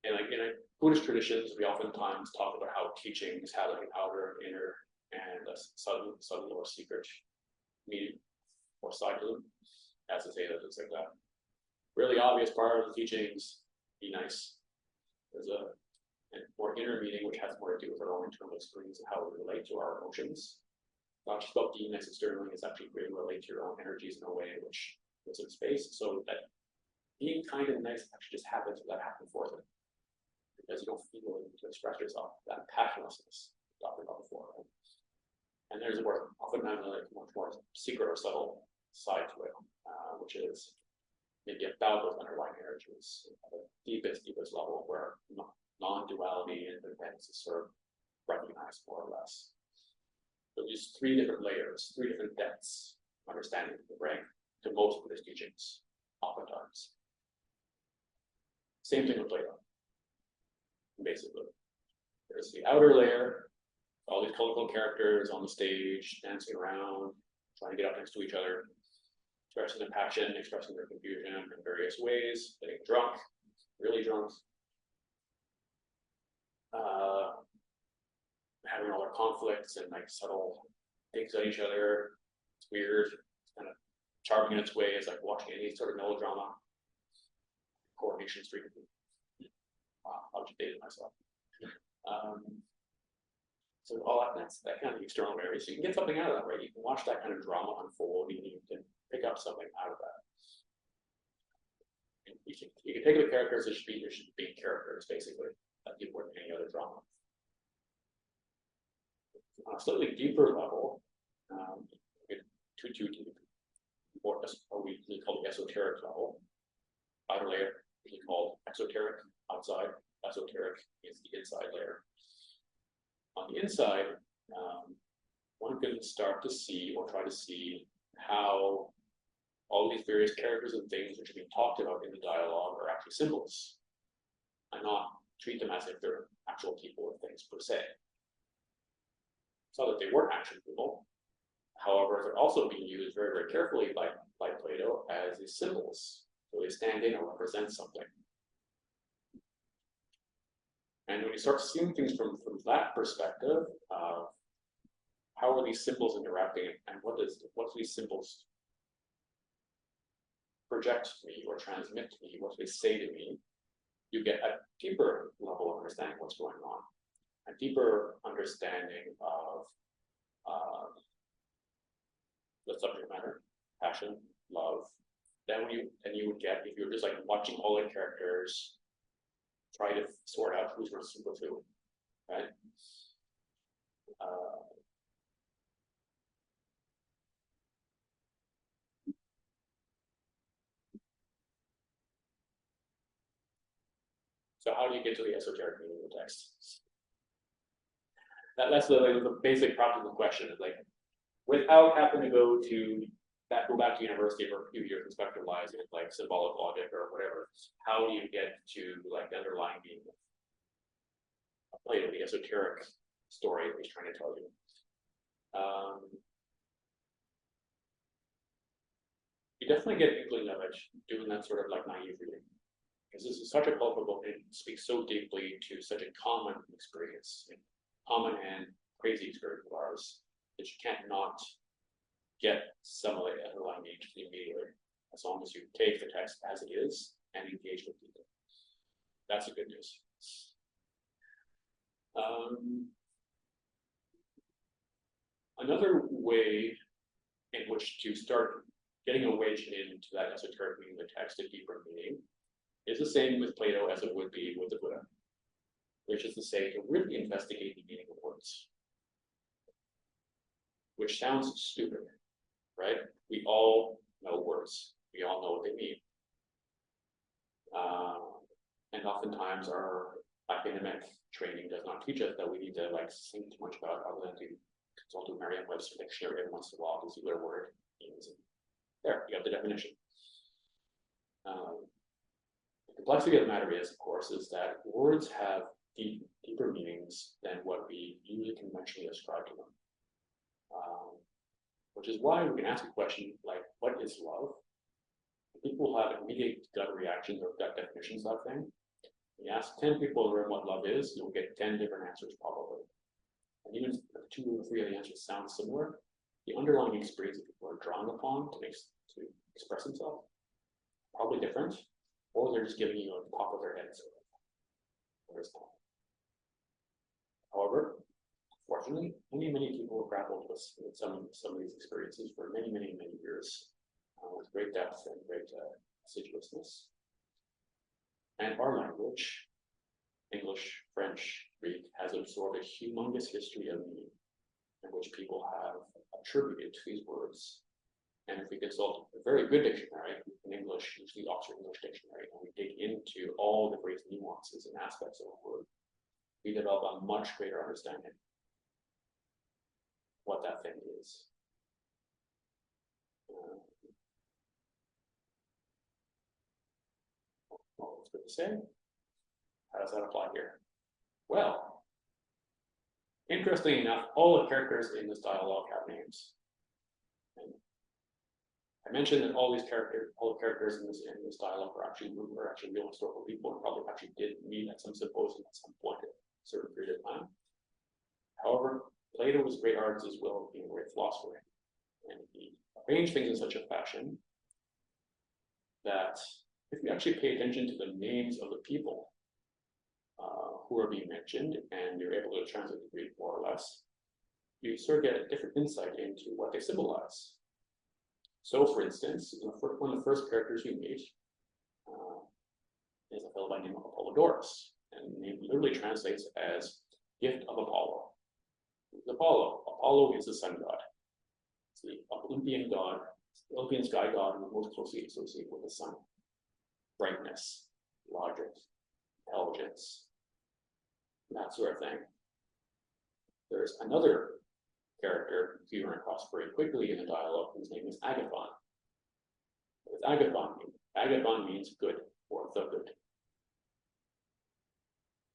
in Buddhist traditions, we oftentimes talk about how teachings have like an outer, inner, and a subtle or secret meaning or side to them, as to say that it's like that. Really obvious part of the teachings, be nice. There's a more inner meaning which has more to do with our own internal experience and how we relate to our emotions. Not just about being nice externally, it's actually really relate to your own energies in a way which puts in space. So that being kind and nice actually just happens without having to force it. Because you don't feel it to express yourself, that passionlessness we talked about before. Right? And there's a more oftentimes like much more secret or subtle side to it, which is maybe about those underlying energies at the deepest level where non-duality and independence is sort of recognized more or less. So these three different layers, three different depths of understanding of the brain to most Buddhist teachings, oftentimes. Same thing with Plato. Basically, there's the outer layer, all these colorful characters on the stage, dancing around, trying to get up next to each other, expressing their passion, expressing their confusion in various ways, getting drunk, really drunk, having all their conflicts and like subtle takes at each other. It's weird, it's kind of charming in its way. It's like watching any sort of melodrama. Coronation Street. Wow, I'll just date myself. So all that's that kind of external variable. So you can get something out of that, right? You can watch that kind of drama unfold, and you can pick up something out of that. And you can take the characters, there should be characters, basically, that you would in any other drama. On a slightly deeper level, what we call the esoteric level. Outer layer is called exoteric, outside. Esoteric is the inside layer. On the inside, one can start to see or try to see how all these various characters and things which are being talked about in the dialogue are actually symbols, and not treat them as if they're actual people or things per se. It's not that they weren't actually people. However, they're also being used very, very carefully by Plato as these symbols. So they stand in or represent something. And when you start seeing things from that perspective, how are these symbols interacting, and what do these symbols project to me or transmit to me? What do they say to me? You get a deeper level of understanding what's going on, a deeper understanding of the subject matter, passion, love. Then you would get, if you're just like watching all the characters, try to sort out who's responsible to, right? So how do you get to the esoteric meaning of the text? That's the basic practical question. Is like, without having to go back to university for a few years and specialize in like symbolic logic or whatever, how do you get to like the underlying meaning of Plato, the esoteric story that he's trying to tell you? You definitely get an inkling of it doing that sort of like naive reading, because this is such a powerful book. It speaks so deeply to such a common experience, common and crazy experience of ours, that you can't not get some of the underlying meaning immediately, as long as you take the text as it is and engage with people. That's the good news. Another way in which to start getting a wedge into that esoteric meaning of the text, a deeper meaning, is the same with Plato as it would be with the Buddha, which is to say, to really investigate the meaning of words. Which sounds stupid, right? We all know words. We all know what they mean. And oftentimes our academic training does not teach us that we need to like think too much about, other than to consult a Merriam-Webster dictionary every once in a while to see what a word means. There, you have the definition. The complexity of the matter is, of course, is that words have deeper meanings than what we usually conventionally ascribe to them. Which is why we can ask a question like, what is love? People have immediate gut reactions or gut definitions of that thing. When you ask 10 people in the room what love is, you'll get 10 different answers probably. And even if 2 or 3 of the answers sound similar, the underlying experience that people are drawing upon to express themselves probably different, or they're just giving you a pop of their head sort of understand. However, fortunately, many people have grappled with some of these experiences for many years, with great depth and great assiduousness. And our language, English, French, Greek, has absorbed a humongous history of meaning in which people have attributed to these words. And if we consult a very good dictionary in English, usually the Oxford English Dictionary, and we dig into all the various nuances and aspects of a word, we develop a much greater understanding what that thing is. Well, it's good to say. How does that apply here? Well, interestingly enough, all the characters in this dialogue have names. And I mentioned that all the characters in this dialogue are actually real historical people, and probably actually did meet at some symposium at some point at a certain period of time. However, Plato was a great artist as well as being a great philosopher, and he arranged things in such a fashion that if we actually pay attention to the names of the people who are being mentioned, and you're able to translate the Greek more or less, you sort of get a different insight into what they symbolize. So, for instance, one of the first characters you meet is a fellow by the name of Apollodorus, and the name literally translates as gift of Apollo. Who's Apollo? Apollo is the sun god. It's the Olympian god, the Olympian sky god who is most closely associated with the sun. Brightness, logic, intelligence, that sort of thing. There's another character you run across very quickly in the dialogue whose name is Agathon. What does Agathon mean? Agathon means good or the good.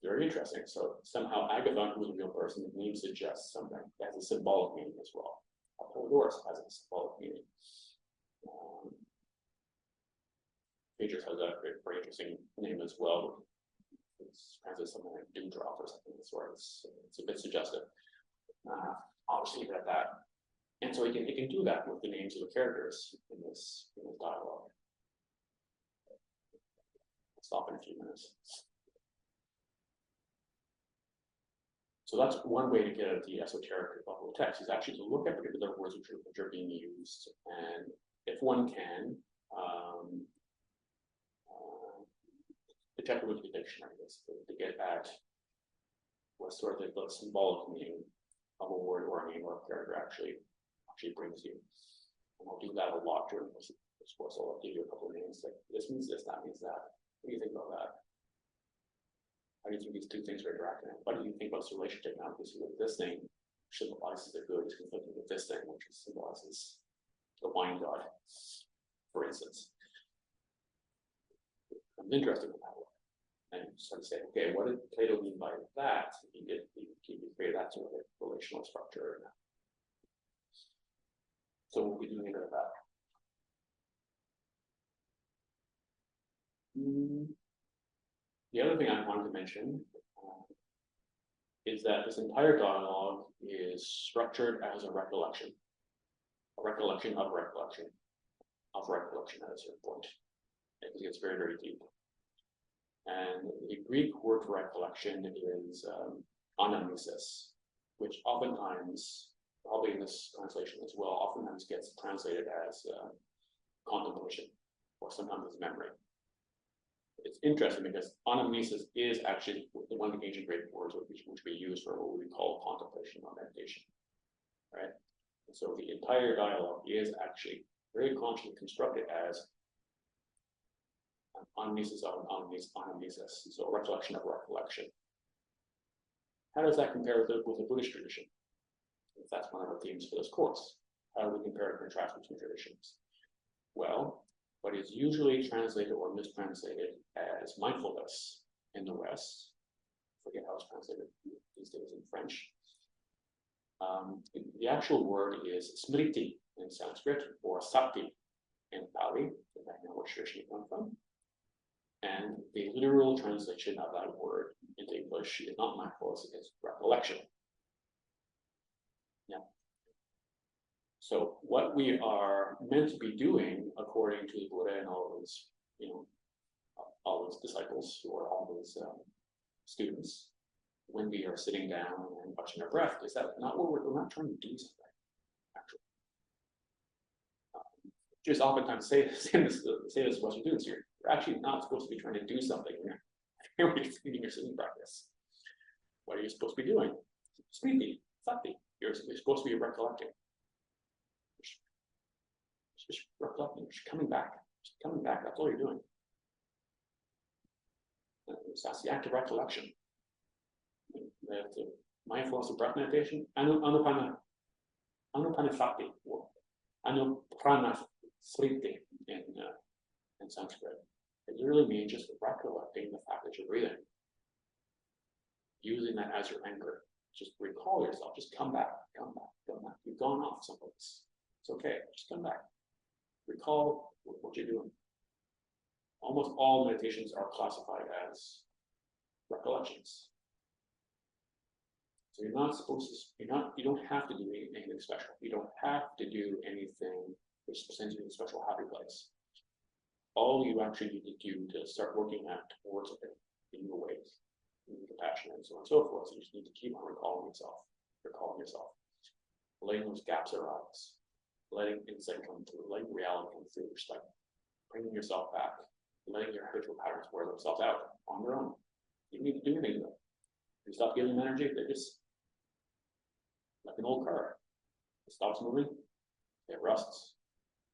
Very interesting. So somehow Agathon, who is a real person, the name suggests something. It has a symbolic meaning as well. Apollodorus has a symbolic meaning. Phaedrus has a very interesting name as well. It's translated something like dewdrop or something of the sort. It's a bit suggestive. I'll just leave it at that. And so it can do that with the names of the characters in this dialogue. I'll stop in a few minutes. So that's one way to get at the esoteric level of text, is actually to look at particular words which are being used, and if one can, detect with the dictionary to get at what sort of the symbolic meaning of a word or a name or a character actually brings you. And I'll do that a lot during this course. I'll give you a couple of names like this means this, that means that. What do you think about that? How do you think these two things are interacting? What do you think about this relationship now? Because this thing symbolizes the good is conflicting with this thing, which symbolizes the wine god, for instance. I'm interested in that one. And sort of say, okay, what did Plato mean by that? He created that sort of a relational structure. So we'll be doing a bit of that. The other thing I wanted to mention is that this entire dialogue is structured as a recollection of recollection at a certain point. Because it gets very, very deep. And the Greek word for recollection is anamnesis, which oftentimes, probably in this translation as well, oftentimes gets translated as contemplation, or sometimes as memory. It's interesting because anamnesis is actually one of the ancient Greek words which we use for what we call contemplation or meditation, right? And so the entire dialogue is actually very consciously constructed as anamnesis of anamnesis, so a recollection of recollection. How does that compare with the Buddhist tradition? If that's one of our themes for this course. How do we compare and contrast between traditions? Well, what is usually translated or mistranslated as mindfulness in the West, I forget how it's translated these days in French. The actual word is smriti in Sanskrit, or sati in Pali, depending on which tradition you come from. And the literal translation of that word into English is not mindfulness, it's recollection. Yeah. So what we are meant to be doing, according to the Buddha and all those, all those disciples or all those students, when we are sitting down and watching our breath, is that not what we're not trying to do something, actually. Just oftentimes say this to Western students here. You're actually not supposed to be trying to do something when you're in your sitting practice. What are you supposed to be doing? Sleepy, sati. You're supposed to be recollecting. Just recollecting, just coming back. Just coming back, that's all you're doing. So that's the act of recollection. The mindfulness of breath meditation, anupanasati, or anupranasriti in Sanskrit. It literally means just recollecting the fact that you're breathing. Using that as your anchor. Just recall yourself, just come back, come back, come back. You've gone off someplace. It's okay, just come back. Recall what you're doing. Almost all meditations are classified as recollections. So you're not supposed to, you don't have to do anything special. You don't have to do anything which sends you to a special happy place. All you actually need to do to start working towards it in your ways, being compassionate, and so on and so forth. So you just need to keep on recalling yourself, letting those gaps arise, letting insight come through, letting reality come through, just like bringing yourself back, letting your habitual patterns wear themselves out on their own. You don't need to do anything to them. You stop giving them energy, they just like an old car. It stops moving, it rusts,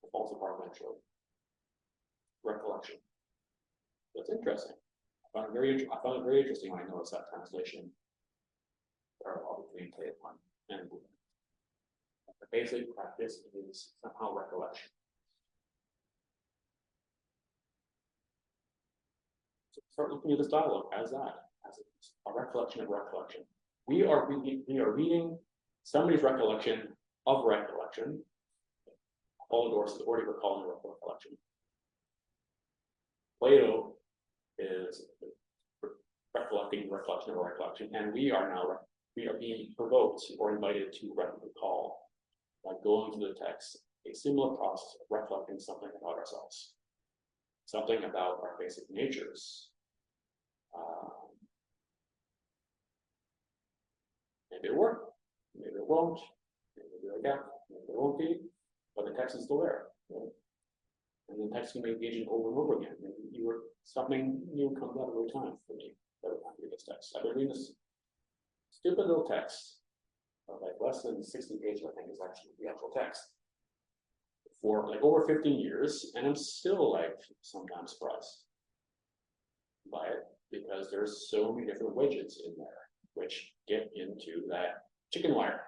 it falls apart eventually. Recollection. That's interesting. I found it very interesting when I noticed that translation parallel between Plato and Buddha. The basic practice is somehow recollection. So start looking at this dialogue as that, as a recollection of recollection. We are reading somebody's recollection of recollection. Apollodorus is already recalling recollection. Plato is recollecting recollection of recollection, and we are being provoked or invited to recall by going through the text a similar process of recollecting something about ourselves, something about our basic natures. Maybe it work, maybe it won't, maybe it'll be like that, maybe it won't be, but the text is still there. Right? And the text can be engaging over and over again. And something new comes out every time for me every time I read this text. I've been reading this stupid little text of like less than 60 pages, I think, is actually the actual text for like over 15 years, and I'm still like sometimes surprised by it because there's so many different widgets in there which get into that chicken wire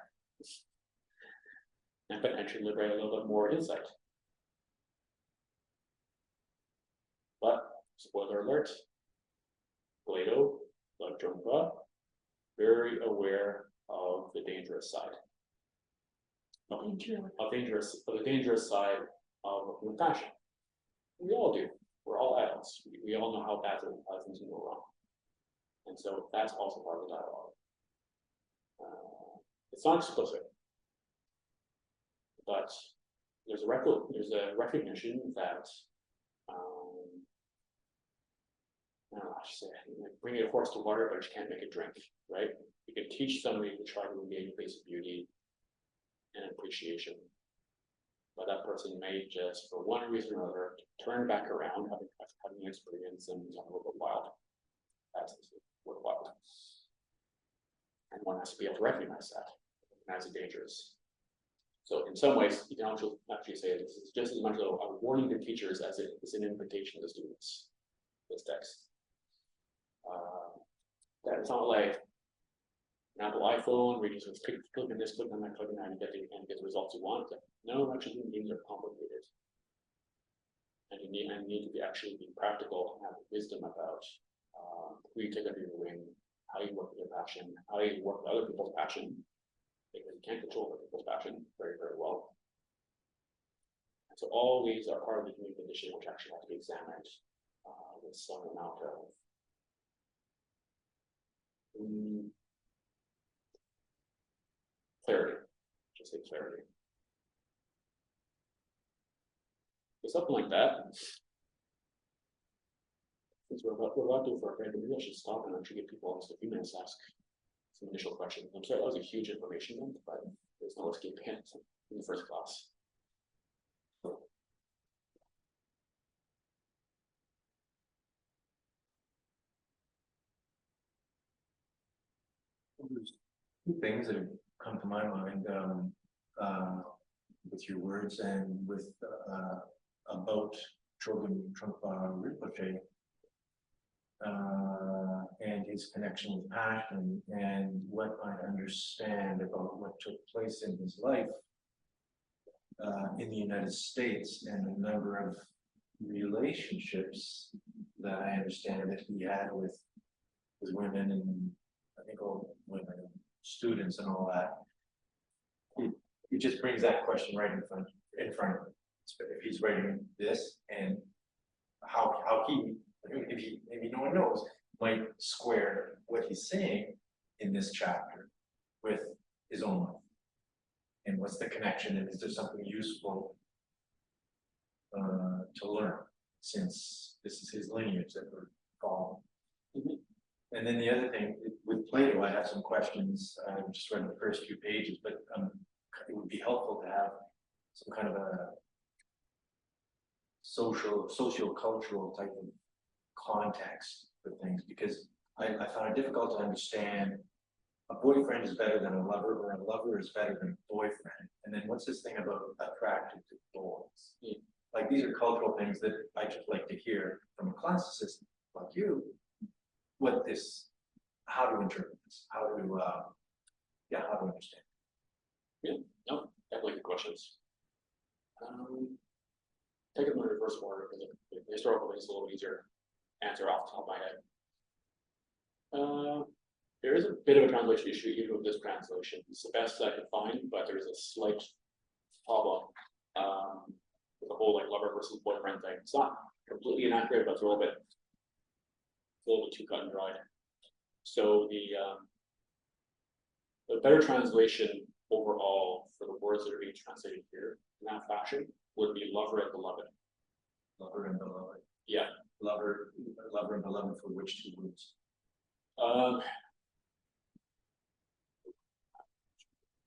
and potentially liberate a little bit more insight. But spoiler alert, Plato, like Trungpa, very aware of the dangerous side. Of the dangerous side of compassion. We all do. We're all adults. We all know how bad things can go wrong. And so that's also part of the dialogue. It's not explicit, but there's a recognition that I don't know, I should say, like bringing a horse to water, but you can't make it drink, right? You can teach somebody to try to engage in basic beauty and appreciation, but that person may just, for one reason or another, turn back around, having an experience and become a little bit wild. That's wild. And one has to be able to recognize that, recognize the dangers. So in some ways, you can actually say this is just as much a warning to teachers as it is an invitation to students, this text. That it's not like an Apple iPhone where you just click on this, click on that, click on that, and get the results you want. No, actually, human beings are complicated, and you need to be practical and have wisdom about who you take under your wing, how you work with your passion, how you work with other people's passion, because you can't control other people's passion very, very well. And so all these are part of the human condition, which actually have to be examined with some amount of clarity, just say clarity. So something like that. Since we're about to for a break, maybe I should stop and actually give people just a few minutes to ask some initial questions. I'm sorry, that was a huge information dump, but there's no escaping it in the first class. There's two things that have come to my mind with your words and with about Chogyam Trungpa Rinpoche and his connection with passion and what I understand about what took place in his life in the United States and the number of relationships that I understand that he had with women and I think all women and students and all that. It just brings that question right in front of him. So if he's writing this and how he, if he, maybe no one knows, might square what he's saying in this chapter with his own life. And what's the connection, and is there something useful to learn, since this is his lineage that we're following? And then the other thing, with Plato, I have some questions, just read the first few pages, but it would be helpful to have some kind of a socio-cultural type of context for things, because I found it difficult to understand a boyfriend is better than a lover, or a lover is better than a boyfriend. And then what's this thing about attracted to boys? Like, these are cultural things that I just like to hear from a classicist like you, how to interpret this, how to understand. Yeah, no, definitely good questions. Take it in the reverse order because the historical thing is a little easier to answer off the top of my head. There is a bit of a translation issue even with this translation. It's the best I could find, but there's a slight problem with the whole like lover versus boyfriend thing. It's not completely inaccurate, but it's a little bit too cut and dried. So the better translation overall for the words that are being translated here in that fashion would be lover and beloved. Lover and beloved. Yeah. Lover and beloved for which two words? Oh,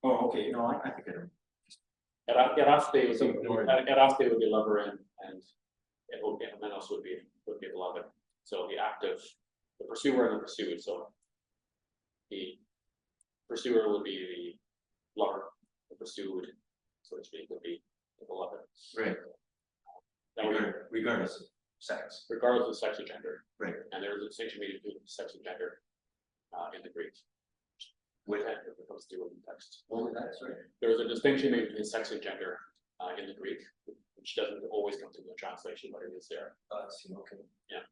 okay. No, I think I don't. Eraste would be lover and menos would be beloved. So the active, the pursuer and the pursued. So the pursuer would be the lover, the pursued, so to speak, would be the beloved. Right. Regardless of sex. Regardless of sex or gender. Right. And there is a distinction between sex and gender in the Greek. With it comes to in text. Well, that's right. There is a distinction between sex and gender in the Greek, which doesn't always come through the translation, but it is there. I see. Okay. Yeah.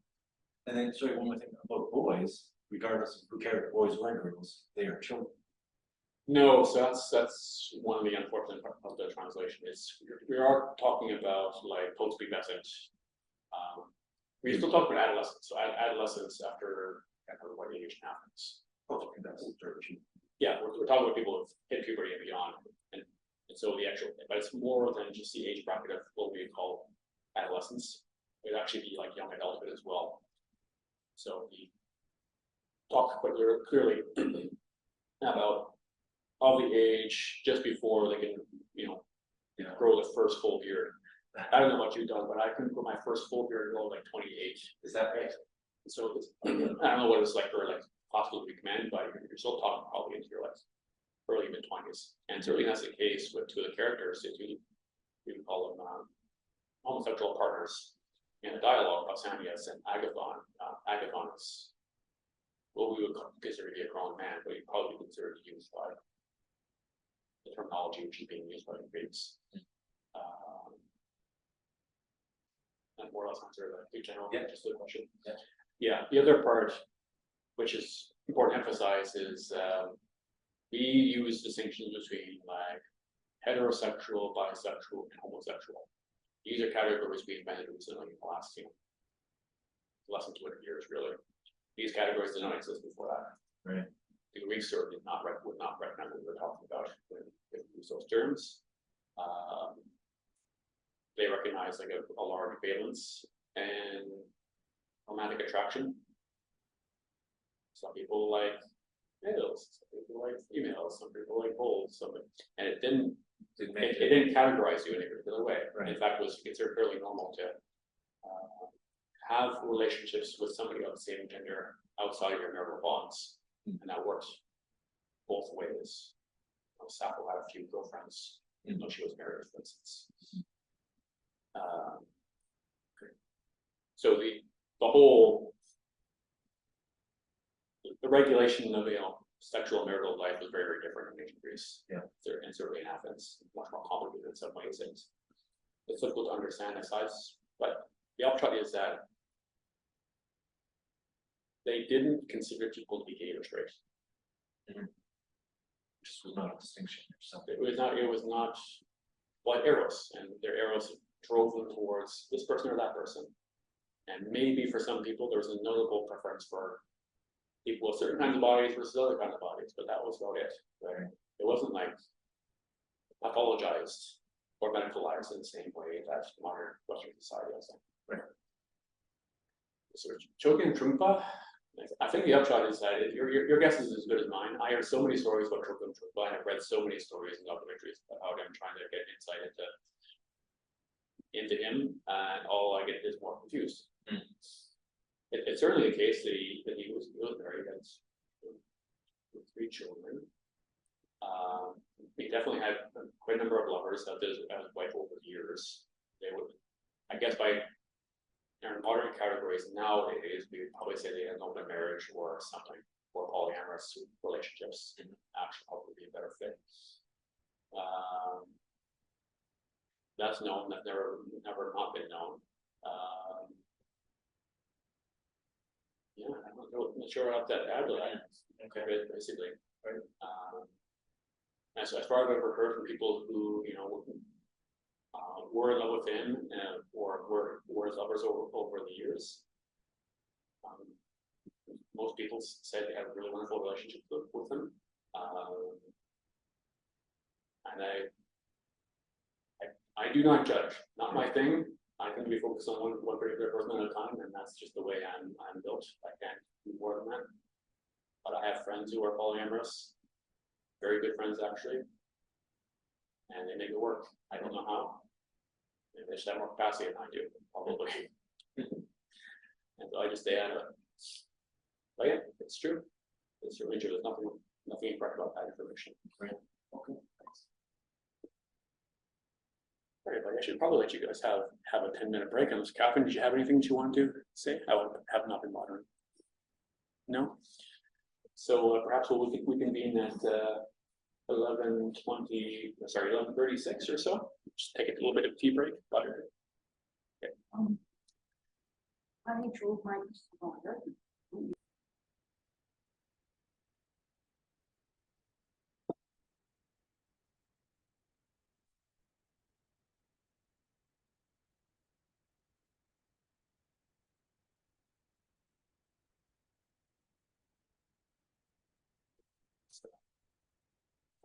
And then, sorry, one more thing about boys. Regardless of who cares, boys or girls, they are children. No, so that's one of the unfortunate parts of the translation is we are talking about like post-pubescent. We're still talking about adolescence. So adolescence after what age happens. Post-pubescent. Yeah, we're talking about people who've hit puberty and beyond, and so the actual, but it's more than just the age bracket of what we call adolescence. It would actually be like young adulthood as well. So he talked quite clearly about of the age just before they can, grow the first full beard. I don't know about you, Doug, but I couldn't grow my first full beard until like 28. Is that right? So it's, I don't know what it's like for like possible to be commanded, but you're still talking probably into your like early mid-20s. And certainly that's the case with two of the characters, if you call them homosexual partners in a dialogue about Samius and Agathon. Agathon is what we would consider to be a grown man, but he probably considered youth by the terminology which is being used by the Greeks. And more or less answer the general, just the question. Yeah, the other part, which is important to emphasize, is we use distinctions between like heterosexual, bisexual, and homosexual. These are categories we invented recently in the last, less than 200 years, really. These categories did not exist before that. Right. The Greeks would not recognize what we were talking about when we use those terms. They recognize like a large valence and romantic attraction. Some people like males, some people like females, some people like both, and it didn't categorize you in a particular way. Right. In fact, it was considered fairly normal to have relationships with somebody of the same gender outside of your marital bonds, and that works both ways. Sappho had a few girlfriends, even though she was married, for instance. So the whole the regulation of sexual marital life was very, very different in ancient Greece. Yeah. And certainly in Athens, much more complicated in some ways. And it's difficult to understand the size, but the upshot is that they didn't consider people to be gay or straight. This was not a distinction or something. It was not like eros, and their eros drove them towards this person or that person. And maybe for some people there was a notable preference for people with certain kinds of bodies versus other kinds of bodies, but that was about it. Right? It wasn't like pathologized or medicalized in the same way that modern Western society has. Right. So Chogyam Trungpa, I think the upshot is that your guess is as good as mine. I heard so many stories about Chogyam Trungpa, and I've read so many stories and documentaries about him trying to get insight into him, and all I get is more confused. Mm. It's certainly the case that he was married, had with 3 children. He definitely had quite a number of lovers that his wife over the years. They would, I guess, by in modern categories nowadays, we would probably say they had known a marriage or something, or polyamorous relationships. Actually, probably be a better fit. That's known. That's never not been known. Yeah, I'm not sure what to add to that. Okay, basically, right? And so, as far as I've ever heard from people who were in love with him, or were his lovers over the years, most people said they had a really wonderful relationship with him, and I do not judge. Not my thing. I can be focused on one particular person at a time, and that's just the way I'm built. I can't do more than that. But I have friends who are polyamorous, very good friends actually, and they make it work. I don't know how. Maybe they should have more capacity than I do, probably. And so I just stay out of it. But yeah, it's true. It's certainly true. There's nothing incorrect about that information. Right. Okay. Thanks. All right, I should probably let you guys have a 10-minute break. Unless Catherine, did you have anything that you want to say? I have not been modern. No. So perhaps we can be in at 11:20. Sorry, 11:36 or so. Just take a little bit of tea break. Butter. Okay. I drove my daughter.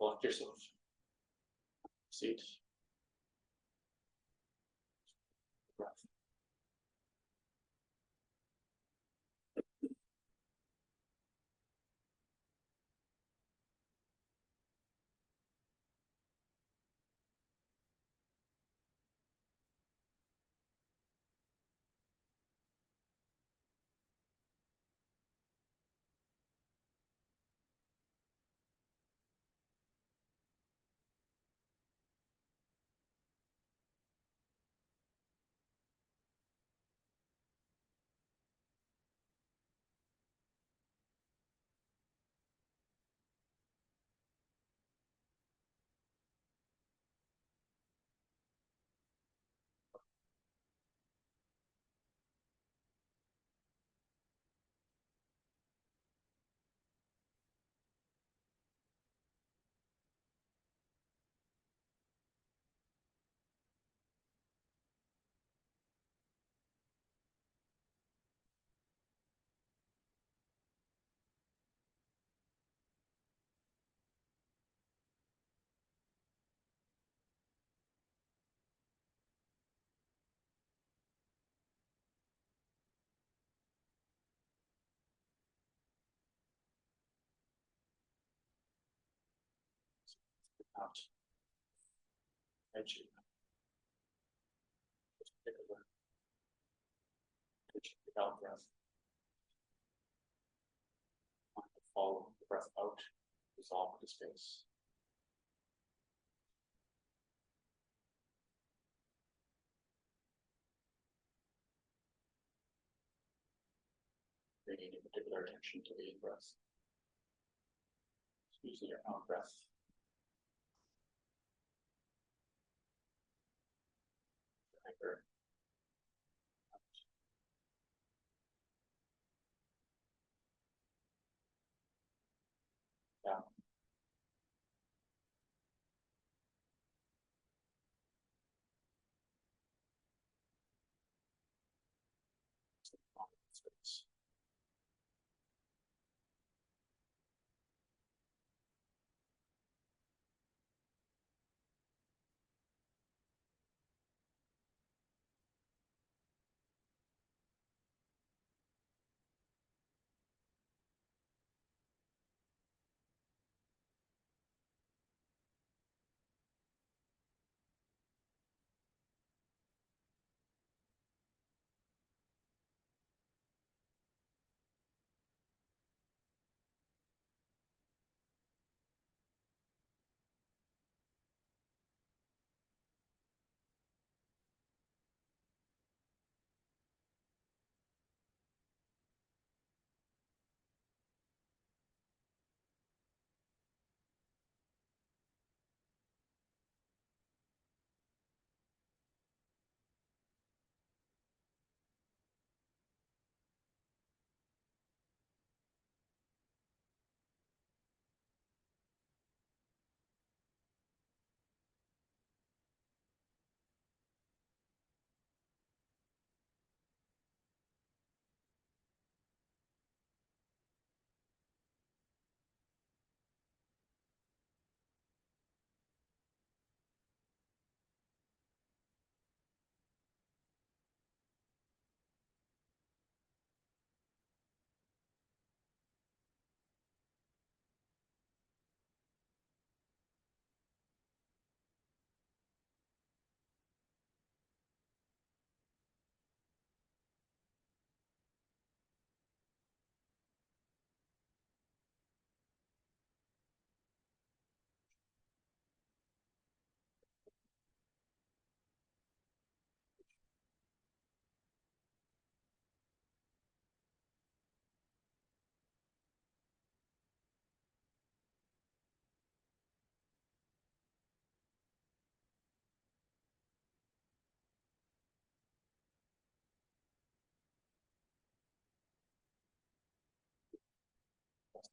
Lock yourself. Seat. Breath. Out. Edge. Just take a breath. Edge. The out breath. Follow the breath out. Dissolve the space. Bringing in particular attention to the in-breath. Using your out breath. Anchor. Down. Space.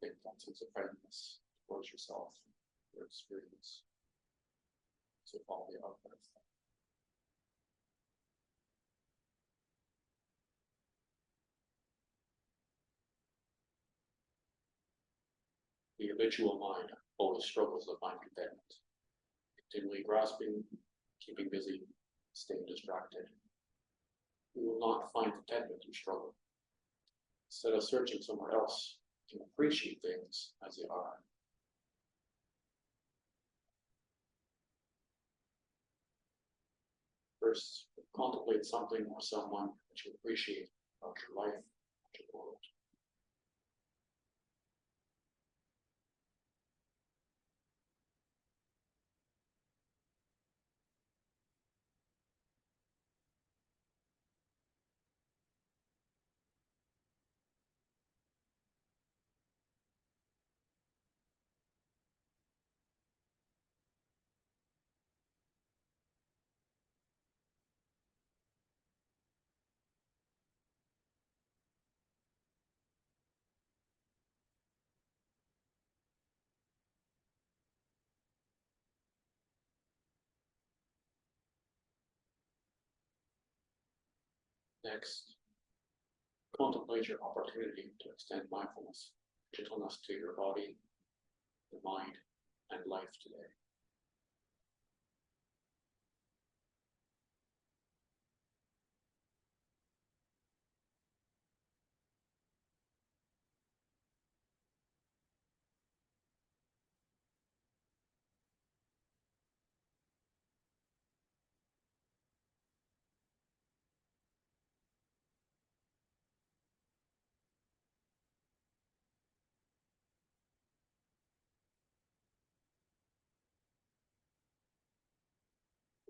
think that sense of friendliness towards yourself, your experience. So all the outputs. The habitual mind always struggles to find contentment, continually grasping, keeping busy, staying distracted. You will not find contentment in struggle. Instead of searching somewhere else, you can appreciate things as they are. First, contemplate something or someone that you appreciate about your life, about your world. Next, contemplate your opportunity to extend mindfulness, gentleness to your body, your mind, and life today.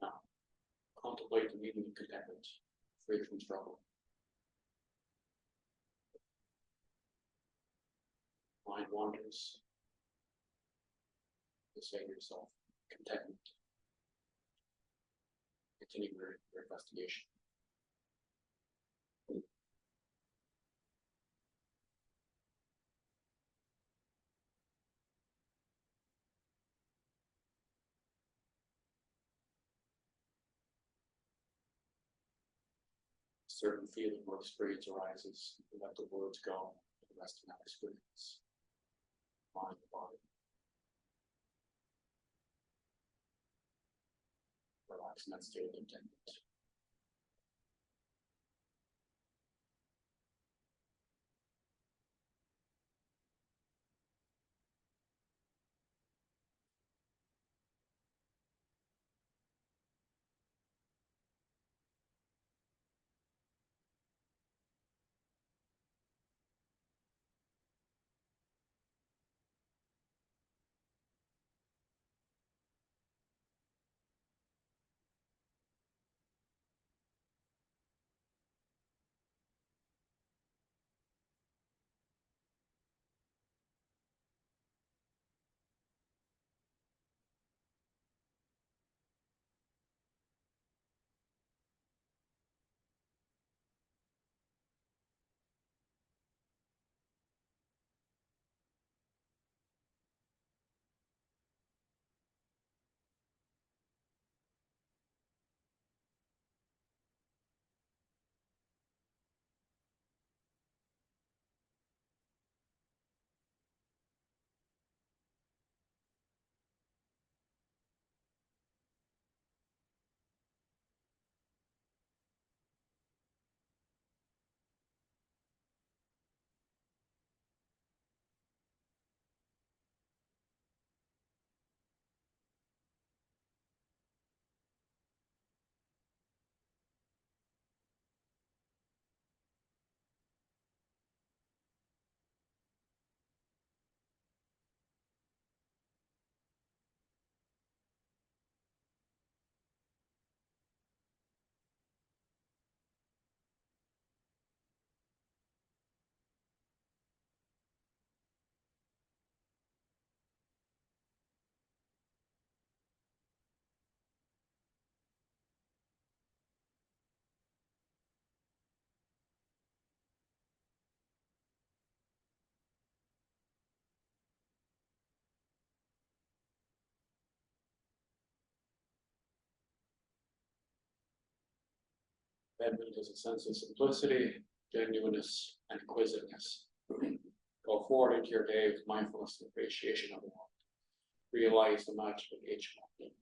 Now, contemplate the meaning of contentment, free from struggle. Mind wanders. You say to yourself, contentment. Continue your investigation. A certain feeling or experience arises, you let the words go, and rest in that experience. Mind, body. Relax in that state of contentment. contentment is a sense of simplicity, genuineness, and inquisitiveness. Go forward into your day with mindfulness and appreciation of the world. Realize the magic of each moment.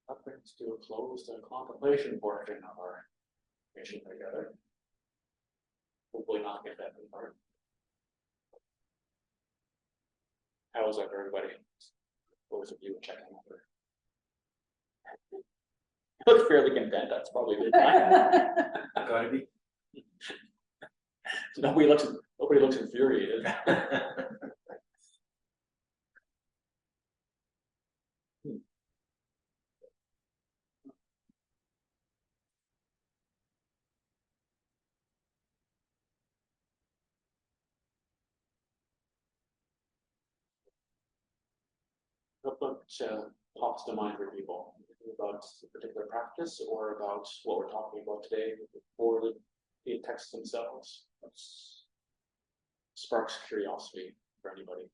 That brings to a close the contemplation portion of our mission together. Hopefully not get that part. How was that for everybody? What was it you were checking over? You look fairly content, that's probably a good time. Gotta be. Nobody looks infuriated. What pops to mind for people about a particular practice or about what we're talking about today, or the texts themselves? Sparks curiosity for anybody,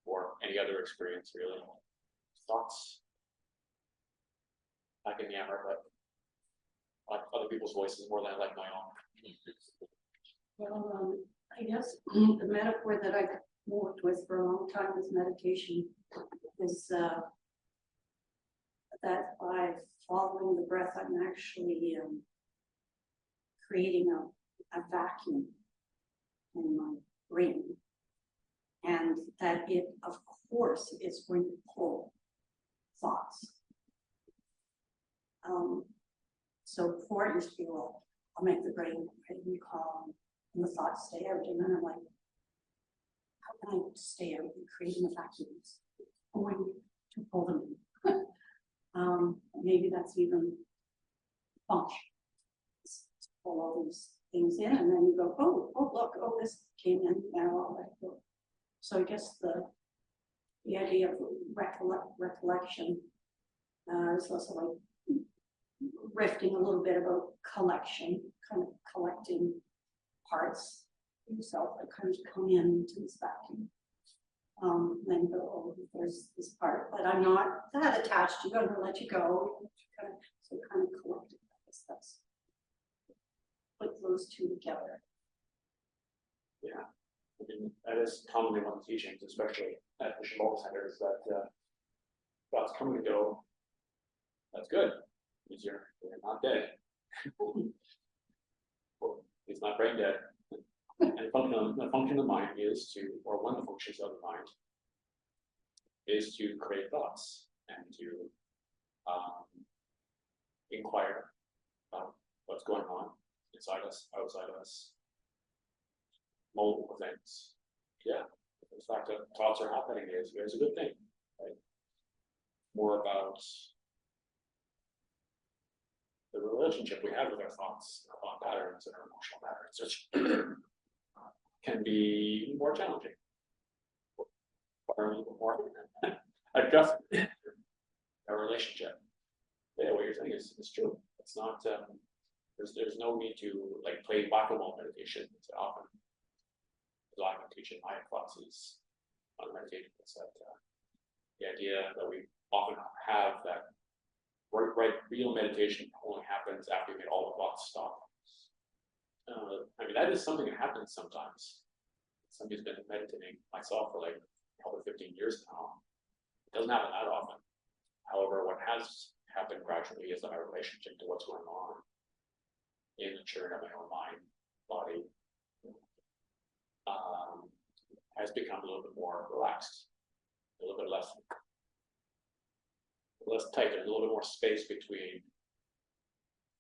or any other experience really. Thoughts? I can yammer, but I like other people's voices more than I like my own. Well, I guess the metaphor that I've worked with for a long time is meditation. Is that by following the breath, I'm actually creating a vacuum in my brain, and that it, of course, is going to pull thoughts. So before it used to be, well, I'll make the brain calm and the thoughts stay out, and then I'm like, how can I stay out and creating a vacuum? Going to pull them in. Maybe that's even function. To pull all these things in, and then you go, oh, look, this came in now. All right, cool. So I guess the idea of recollection is also like riffing a little bit about collection, kind of collecting parts of yourself that kind of come into this vacuum. Then go, oh, there's this part, but I'm not that attached to you. I'm going to let you go. So kind of collecting. I guess that's put those two together. Yeah, I mean, that is commonly one of the teachings, especially at the Shambhala centers, that thoughts come and go. That's good, because you're not dead. Well, it's not brain dead. And the function of the mind is to, or one of the functions of the mind is to create thoughts and to inquire about what's going on inside us, outside us, multiple things. Yeah, the fact that thoughts are happening is a good thing, right? More about the relationship we have with our thoughts, our thought patterns, and our emotional patterns, which can be more challenging, or a little more adjust our relationship. Yeah, what you're saying is true. It's not. There's no need to like play whack-a-mole meditation. It's often, as I'm teaching my classes on meditation, is that the idea that we often have that real meditation only happens after you get all the thoughts stop. I mean, that is something that happens sometimes. Somebody's been meditating myself for like probably 15 years now. It doesn't happen that often. However, what has happened gradually is that my relationship to what's going on in the churn of my own mind, body, has become a little bit more relaxed, a little bit less tight. There's a little bit more space between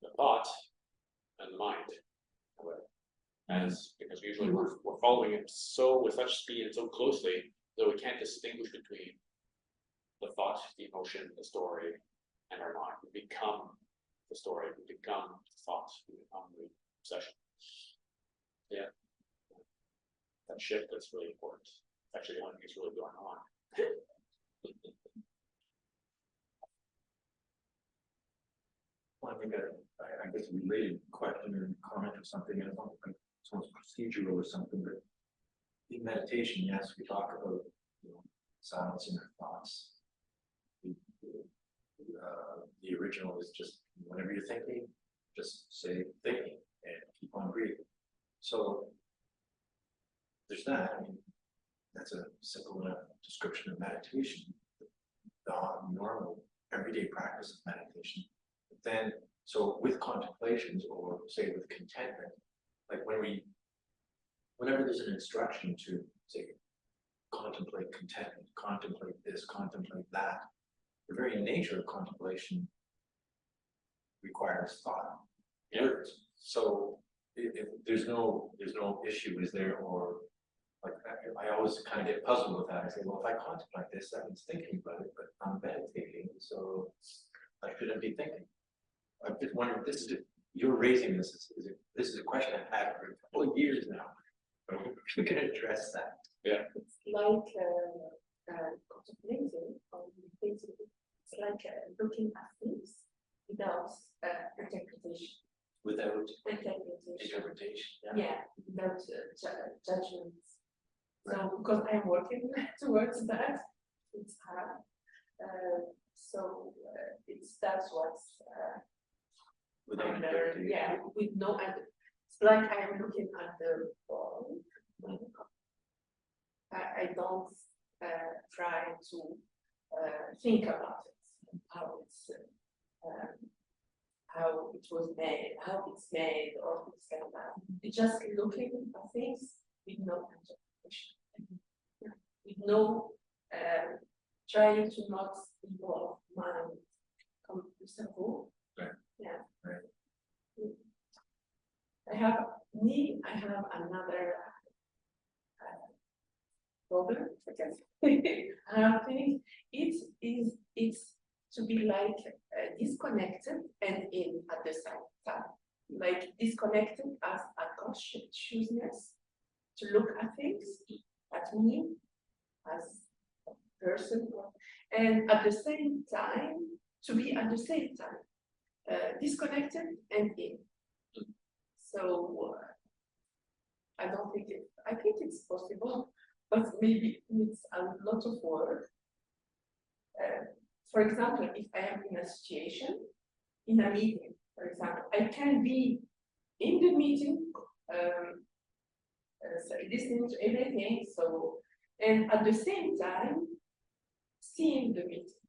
the thought and the mind. Because usually we're following it with such speed and so closely that we can't distinguish between the thought, the emotion, the story, and our mind. We become the story, we become the thought, we become the obsession. Yeah. That shift is really important. It's actually one thing that's really going on. Well, I think I I guess, a related question or comment or something, I don't know, like, it's almost procedural or something, but in meditation, yes, we talk about, you know, silencing our thoughts. The original is just whenever you're thinking, just say thinking and keep on breathing. So there's that. I mean, that's a simple enough description of meditation, the normal everyday practice of meditation. But then, so with contemplations, or say with contentment, like whenever there's an instruction to say, contemplate contentment, contemplate this, contemplate that, the very nature of contemplation requires thought. Words. So if there's no issue, is there? Or like I always kind of get puzzled with that. I say, well, if I contemplate this, that means thinking about it, but I'm meditating, so I shouldn't be thinking. I'm just wondering, you're raising this. This is a question I've had for a couple of years now. We can address that. Yeah. It's like contemplating on things. It's like looking at things without interpretation. Without Interpretation. interpretation. Yeah, without judgments. So, because I'm working towards that, it's hard. That's what's Without under, interpretation. yeah, with no, it's like I'm looking at the ball. I don't try to think about it, how it was made, how it's made, or things like that. It's just looking at things with no interpretation, with no trying to not involve mind, comme le cerveau. Right. Yeah. Right. I have another problem. I think it's to be like disconnected and in at the same time. Like disconnected as a consciousness to look at things, at me as a person, and at the same time to be at the same time disconnected and in. So I don't think it. I think it's possible, but maybe it's a lot of work. For example, if I am in a situation, in a meeting, for example, I can be in the meeting, listening to everything. So, and at the same time, seeing the meeting.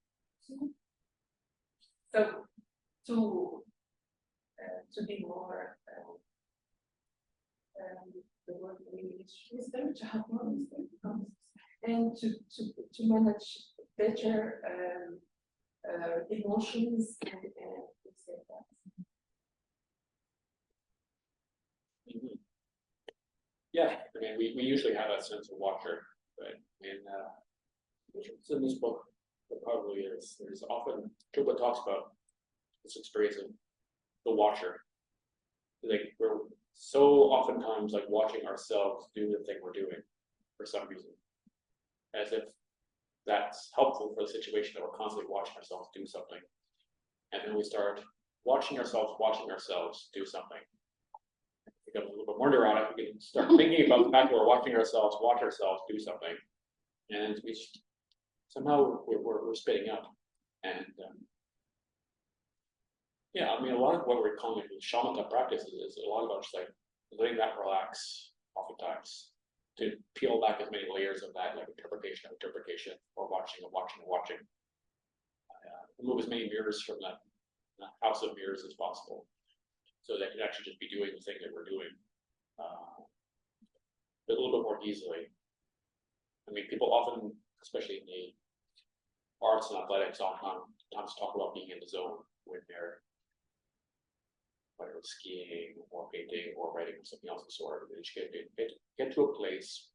So, to be more. The word in English wisdom, to have more wisdom, and to manage better emotions and things like that. Mm-hmm. Yeah, I mean, we usually have a sense of watcher, right? And it's in this book, it probably is. There's often Trungpa talks about this experience of the watcher. Like we're so oftentimes like watching ourselves do the thing we're doing for some reason, as if that's helpful for the situation that we're constantly watching ourselves do something, and then we start watching ourselves do something. It becomes a little bit more neurotic. We can start thinking about the fact that we're watch ourselves do something, and we just, somehow we're spitting up. And yeah, I mean, a lot of what we're calling it shamatha practices is a lot about just like letting that relax, oftentimes, to peel back as many layers of that, like interpretation, or watching. Remove as many mirrors from that house of mirrors as possible, so that you can actually just be doing the thing that we're doing a little bit more easily. I mean, people often, especially in the arts and athletics, oftentimes talk about being in the zone when they're whether it's skiing or painting or writing or something else of the sort. They just get to a place,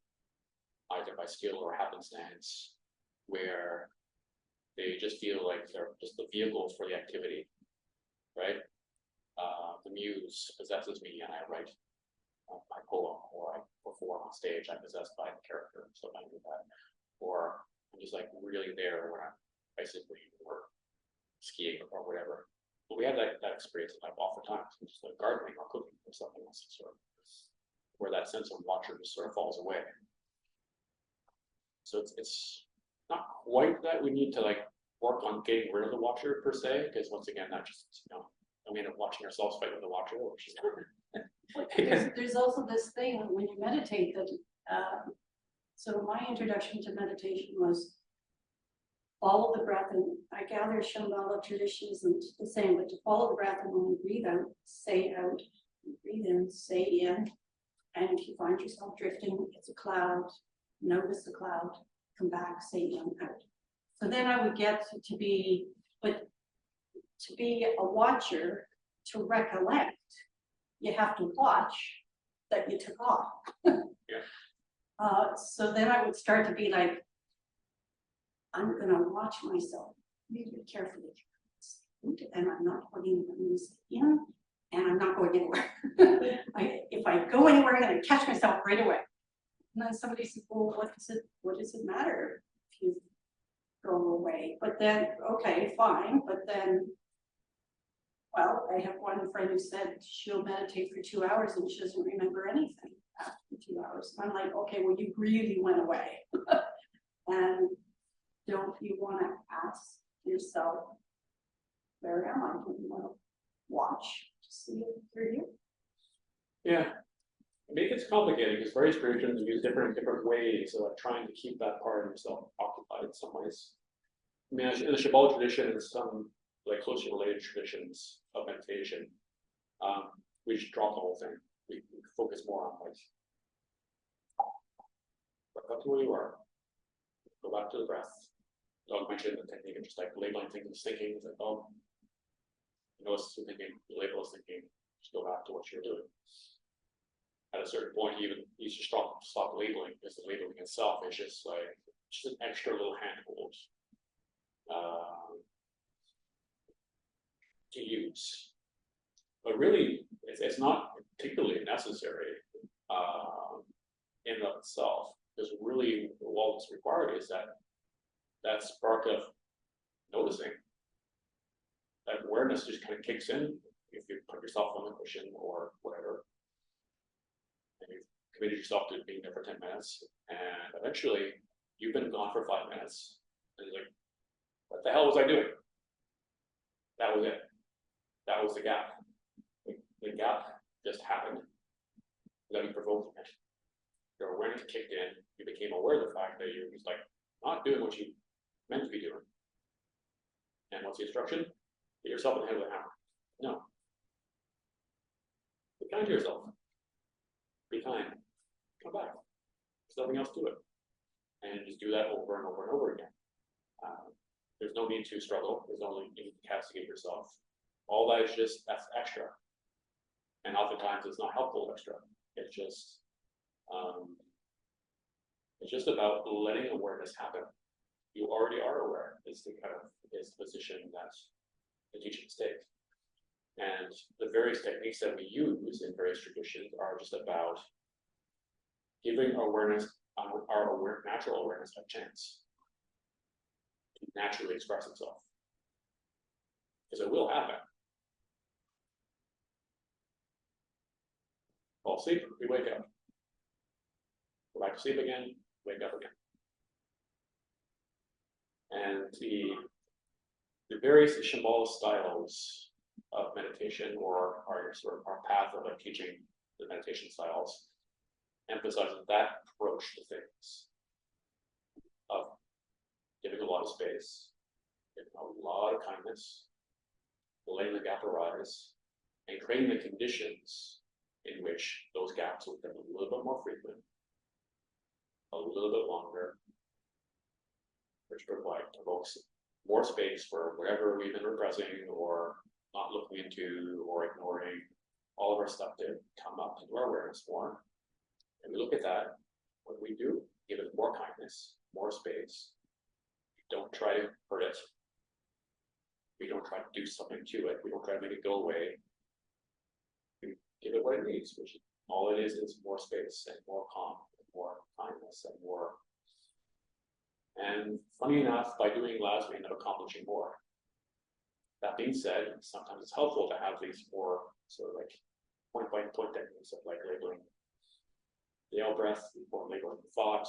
either by skill or happenstance, where they just feel like they're just the vehicles for the activity, right? The muse possesses me and I write my poem, or I perform on stage, I'm possessed by the character, something like that. Or I'm just like really there when I'm basically or skiing or whatever. we have that experience like oftentimes, just like gardening or cooking or something else, sort of, where that sense of watcher just sort of falls away. So it's not quite that we need to like work on getting rid of the watcher per se, because once again, that just, we end up watching ourselves fight with the watcher, which is There's also this thing when you meditate that, so my introduction to meditation was follow the breath, and I gather Shambhala tradition isn't the same, but to follow the breath, and when you breathe out, say out, breathe in, say in, and if you find yourself drifting, it's a cloud, notice the cloud, come back, say in, out. So then I would get to be, but to be a watcher, to recollect, you have to watch that you took off. So then I would start to be like, I'm gonna watch myself really carefully. And I'm not putting the music in, and I'm not going anywhere. If I go anywhere, I'm gonna catch myself right away. And then somebody said, well, what does it matter if you go away? But then, okay, fine, but then, well, I have one friend who said she'll meditate for 2 hours and she doesn't remember anything after 2 hours. And I'm like, okay, well, you really went away. And don't you want to ask yourself, where am I? Do you want to watch to see if you're here? yeah. I mean, it's complicated because various traditions use different ways of like, trying to keep that part of yourself occupied in some ways. I mean, in the Shambhala tradition and some like closely related traditions of meditation, we just drop the whole thing. We focus more on like, look up to where you are, go back to the breath. Dog mentioned the technique of just like labeling things as thinking. It's like, oh, you know, it's thinking, you label as thinking, just go back to what you're doing. At a certain point, you just stop labeling, because the labeling itself is just like an extra little handhold to use. But really, it's not particularly necessary in and of itself, because really all that's required is that spark of noticing. That awareness just kind of kicks in if you put yourself on the cushion or whatever. And you've committed yourself to being there for 10 minutes, and eventually you've been gone for 5 minutes, and you're like, what the hell was I doing? That was it. That was the gap. The gap just happened without you provoking it. Your awareness kicked in, you became aware of the fact that you're just like not doing what you meant to be doing. And what's the instruction? Get yourself in the head with a hammer. No. Be kind to yourself. Be kind. Come back. There's nothing else to it. And just do that over and over and over again. There's no need to struggle. There's no need to castigate yourself. All that is just, that's extra. And oftentimes it's not helpful extra. It's just about letting awareness happen. You already are aware. Is the position that the teachings take. And the various techniques that we use in various traditions are just about giving awareness, natural awareness, a chance to naturally express itself. Because it will happen. Fall asleep, we wake up. Go back to sleep again, wake up again. And the various Shambhala styles of meditation, or our path of like teaching the meditation styles, emphasizes that approach to things of giving a lot of space, giving a lot of kindness, letting the gap arise, and creating the conditions in which those gaps will become a little bit more frequent, a little bit longer, which provokes more space for whatever we've been repressing or not looking into or ignoring, all of our stuff to come up into our awareness more. And we look at that, what do we do? Give it more kindness, more space. Don't try to hurt it. We don't try to do something to it. We don't try to make it go away. We give it what it needs, which all it is more space and more calm and more kindness and more. And funny enough, by doing less, we end up accomplishing more. That being said, sometimes it's helpful to have these more sort of like point by point techniques of like labeling the out breath before labeling the thought.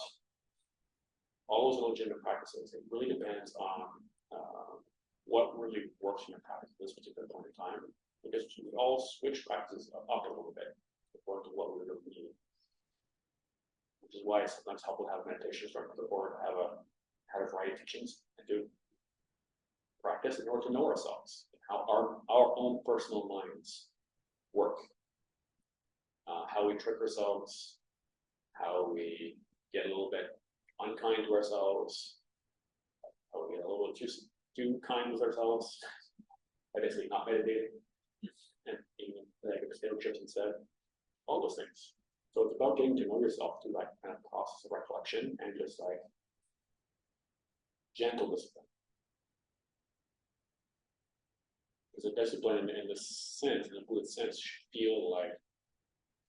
All those legitimate practices. It really depends on what really works in your practice at this particular point in time, because we all switch practices up a little bit according to what we really need. Which is why it's sometimes helpful to have meditation instructors or have a variety of teachings and do practice in order to know ourselves, how our own personal minds work, how we trick ourselves, how we get a little bit unkind to ourselves, how we get a little bit too kind with ourselves, by basically not meditating, and eating like potato chips instead, all those things. So it's about getting to know yourself through that kind of process of reflection and just like gentle discipline. Because a discipline in the sense, in the Buddhist sense, should feel like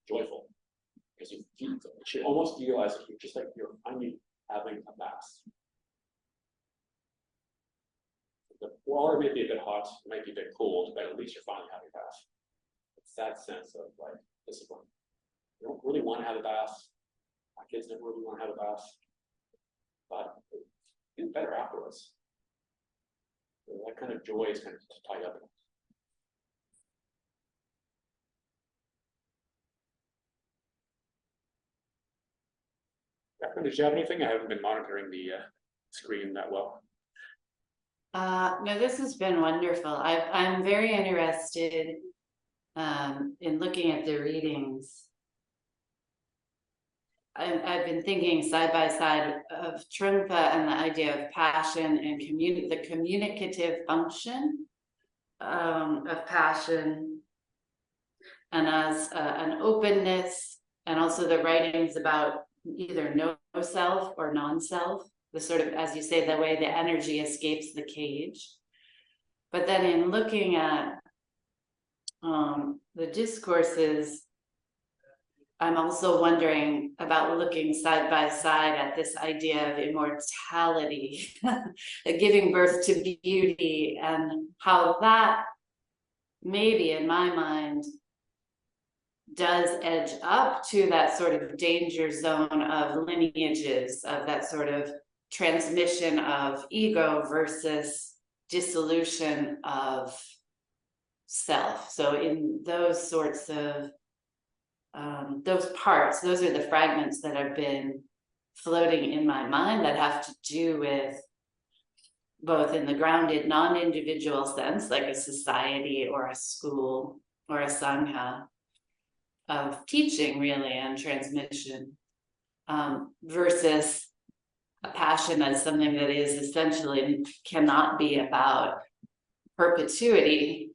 joyful. Because you feel, it should almost feel as if you're just like you're finally having a bath. The water may be a bit hot, it might be a bit cold, but at least you're finally having a bath. It's that sense of like discipline. You don't really want to have a bath. My kids never really want to have a bath, but it's getting better afterwards. So that kind of joy is kind of tied up in it. Catherine, did you have anything? I haven't been monitoring the screen that well. No, this has been wonderful. I'm very interested in looking at the readings. I've been thinking side by side of Trungpa and the idea of passion and the communicative function of passion, and as an openness, and also the writings about either no self or non-self, the sort of, as you say, the way the energy escapes the cage. But then in looking at the discourses, I'm also wondering about looking side by side at this idea of immortality, giving birth to beauty, and how that maybe in my mind does edge up to that sort of danger zone of lineages, of that sort of transmission of ego versus dissolution of self. So in those sorts of those parts, those are the fragments that have been floating in my mind that have to do with both in the grounded non-individual sense, like a society or a school or a sangha of teaching really and transmission, versus a passion as something that is essentially cannot be about perpetuity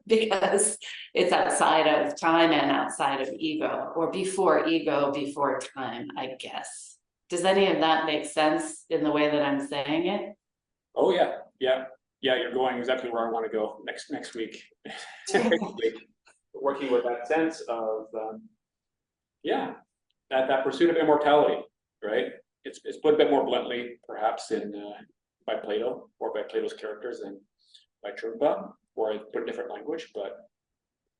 because it's outside of time and outside of ego, or before ego, before time, I guess. Does any of that make sense in the way that I'm saying it? Oh yeah, you're going exactly where I want to go next week. Working with that sense of that pursuit of immortality, right? It's put a bit more bluntly, perhaps in by Plato or by Plato's characters than by Trungpa, or I put a different language, but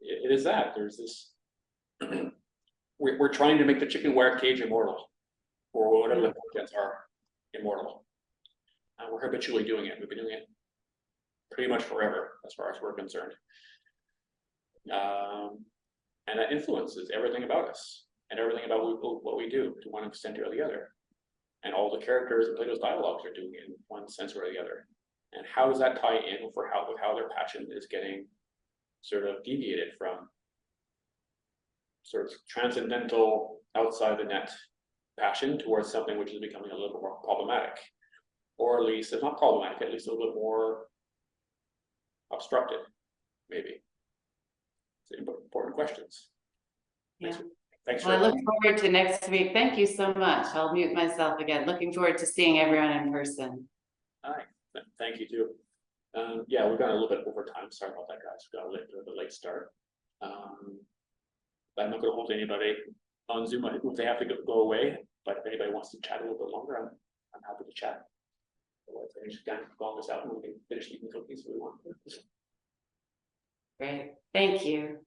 it is that there's this. we're trying to make the chicken wire cage immortal, or whatever the contents are immortal. And we're habitually doing it. We've been doing it pretty much forever, as far as we're concerned. And that influences everything about us and everything about what we do to one extent or the other. And all the characters in Plato's dialogues are doing it in one sense or the other. And how does that tie in with how their passion is getting sort of deviated from sort of transcendental, outside the net passion towards something which is becoming a little bit more problematic, or at least, if not problematic, at least a little bit more obstructed, maybe. It's important questions. Yeah. Thanks Well, for. I look forward to next week. Thank you so much. I'll mute myself again. Looking forward to seeing everyone in person. All right. Thank you too. Yeah, we've gone a little bit over time. Sorry about that, guys. We got a little bit late start. But I'm not going to hold anybody on Zoom if they have to go away. But if anybody wants to chat a little bit longer, I'm happy to chat. Otherwise, I just kind of call this out and we can finish eating cookies if we want. Great, thank you.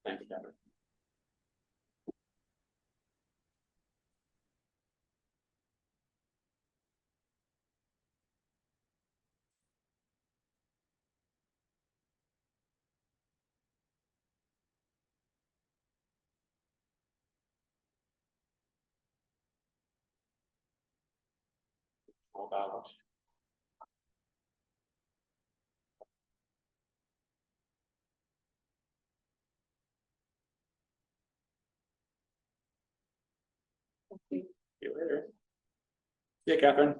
Thank you, Catherine. All about. See you later. See you, Catherine.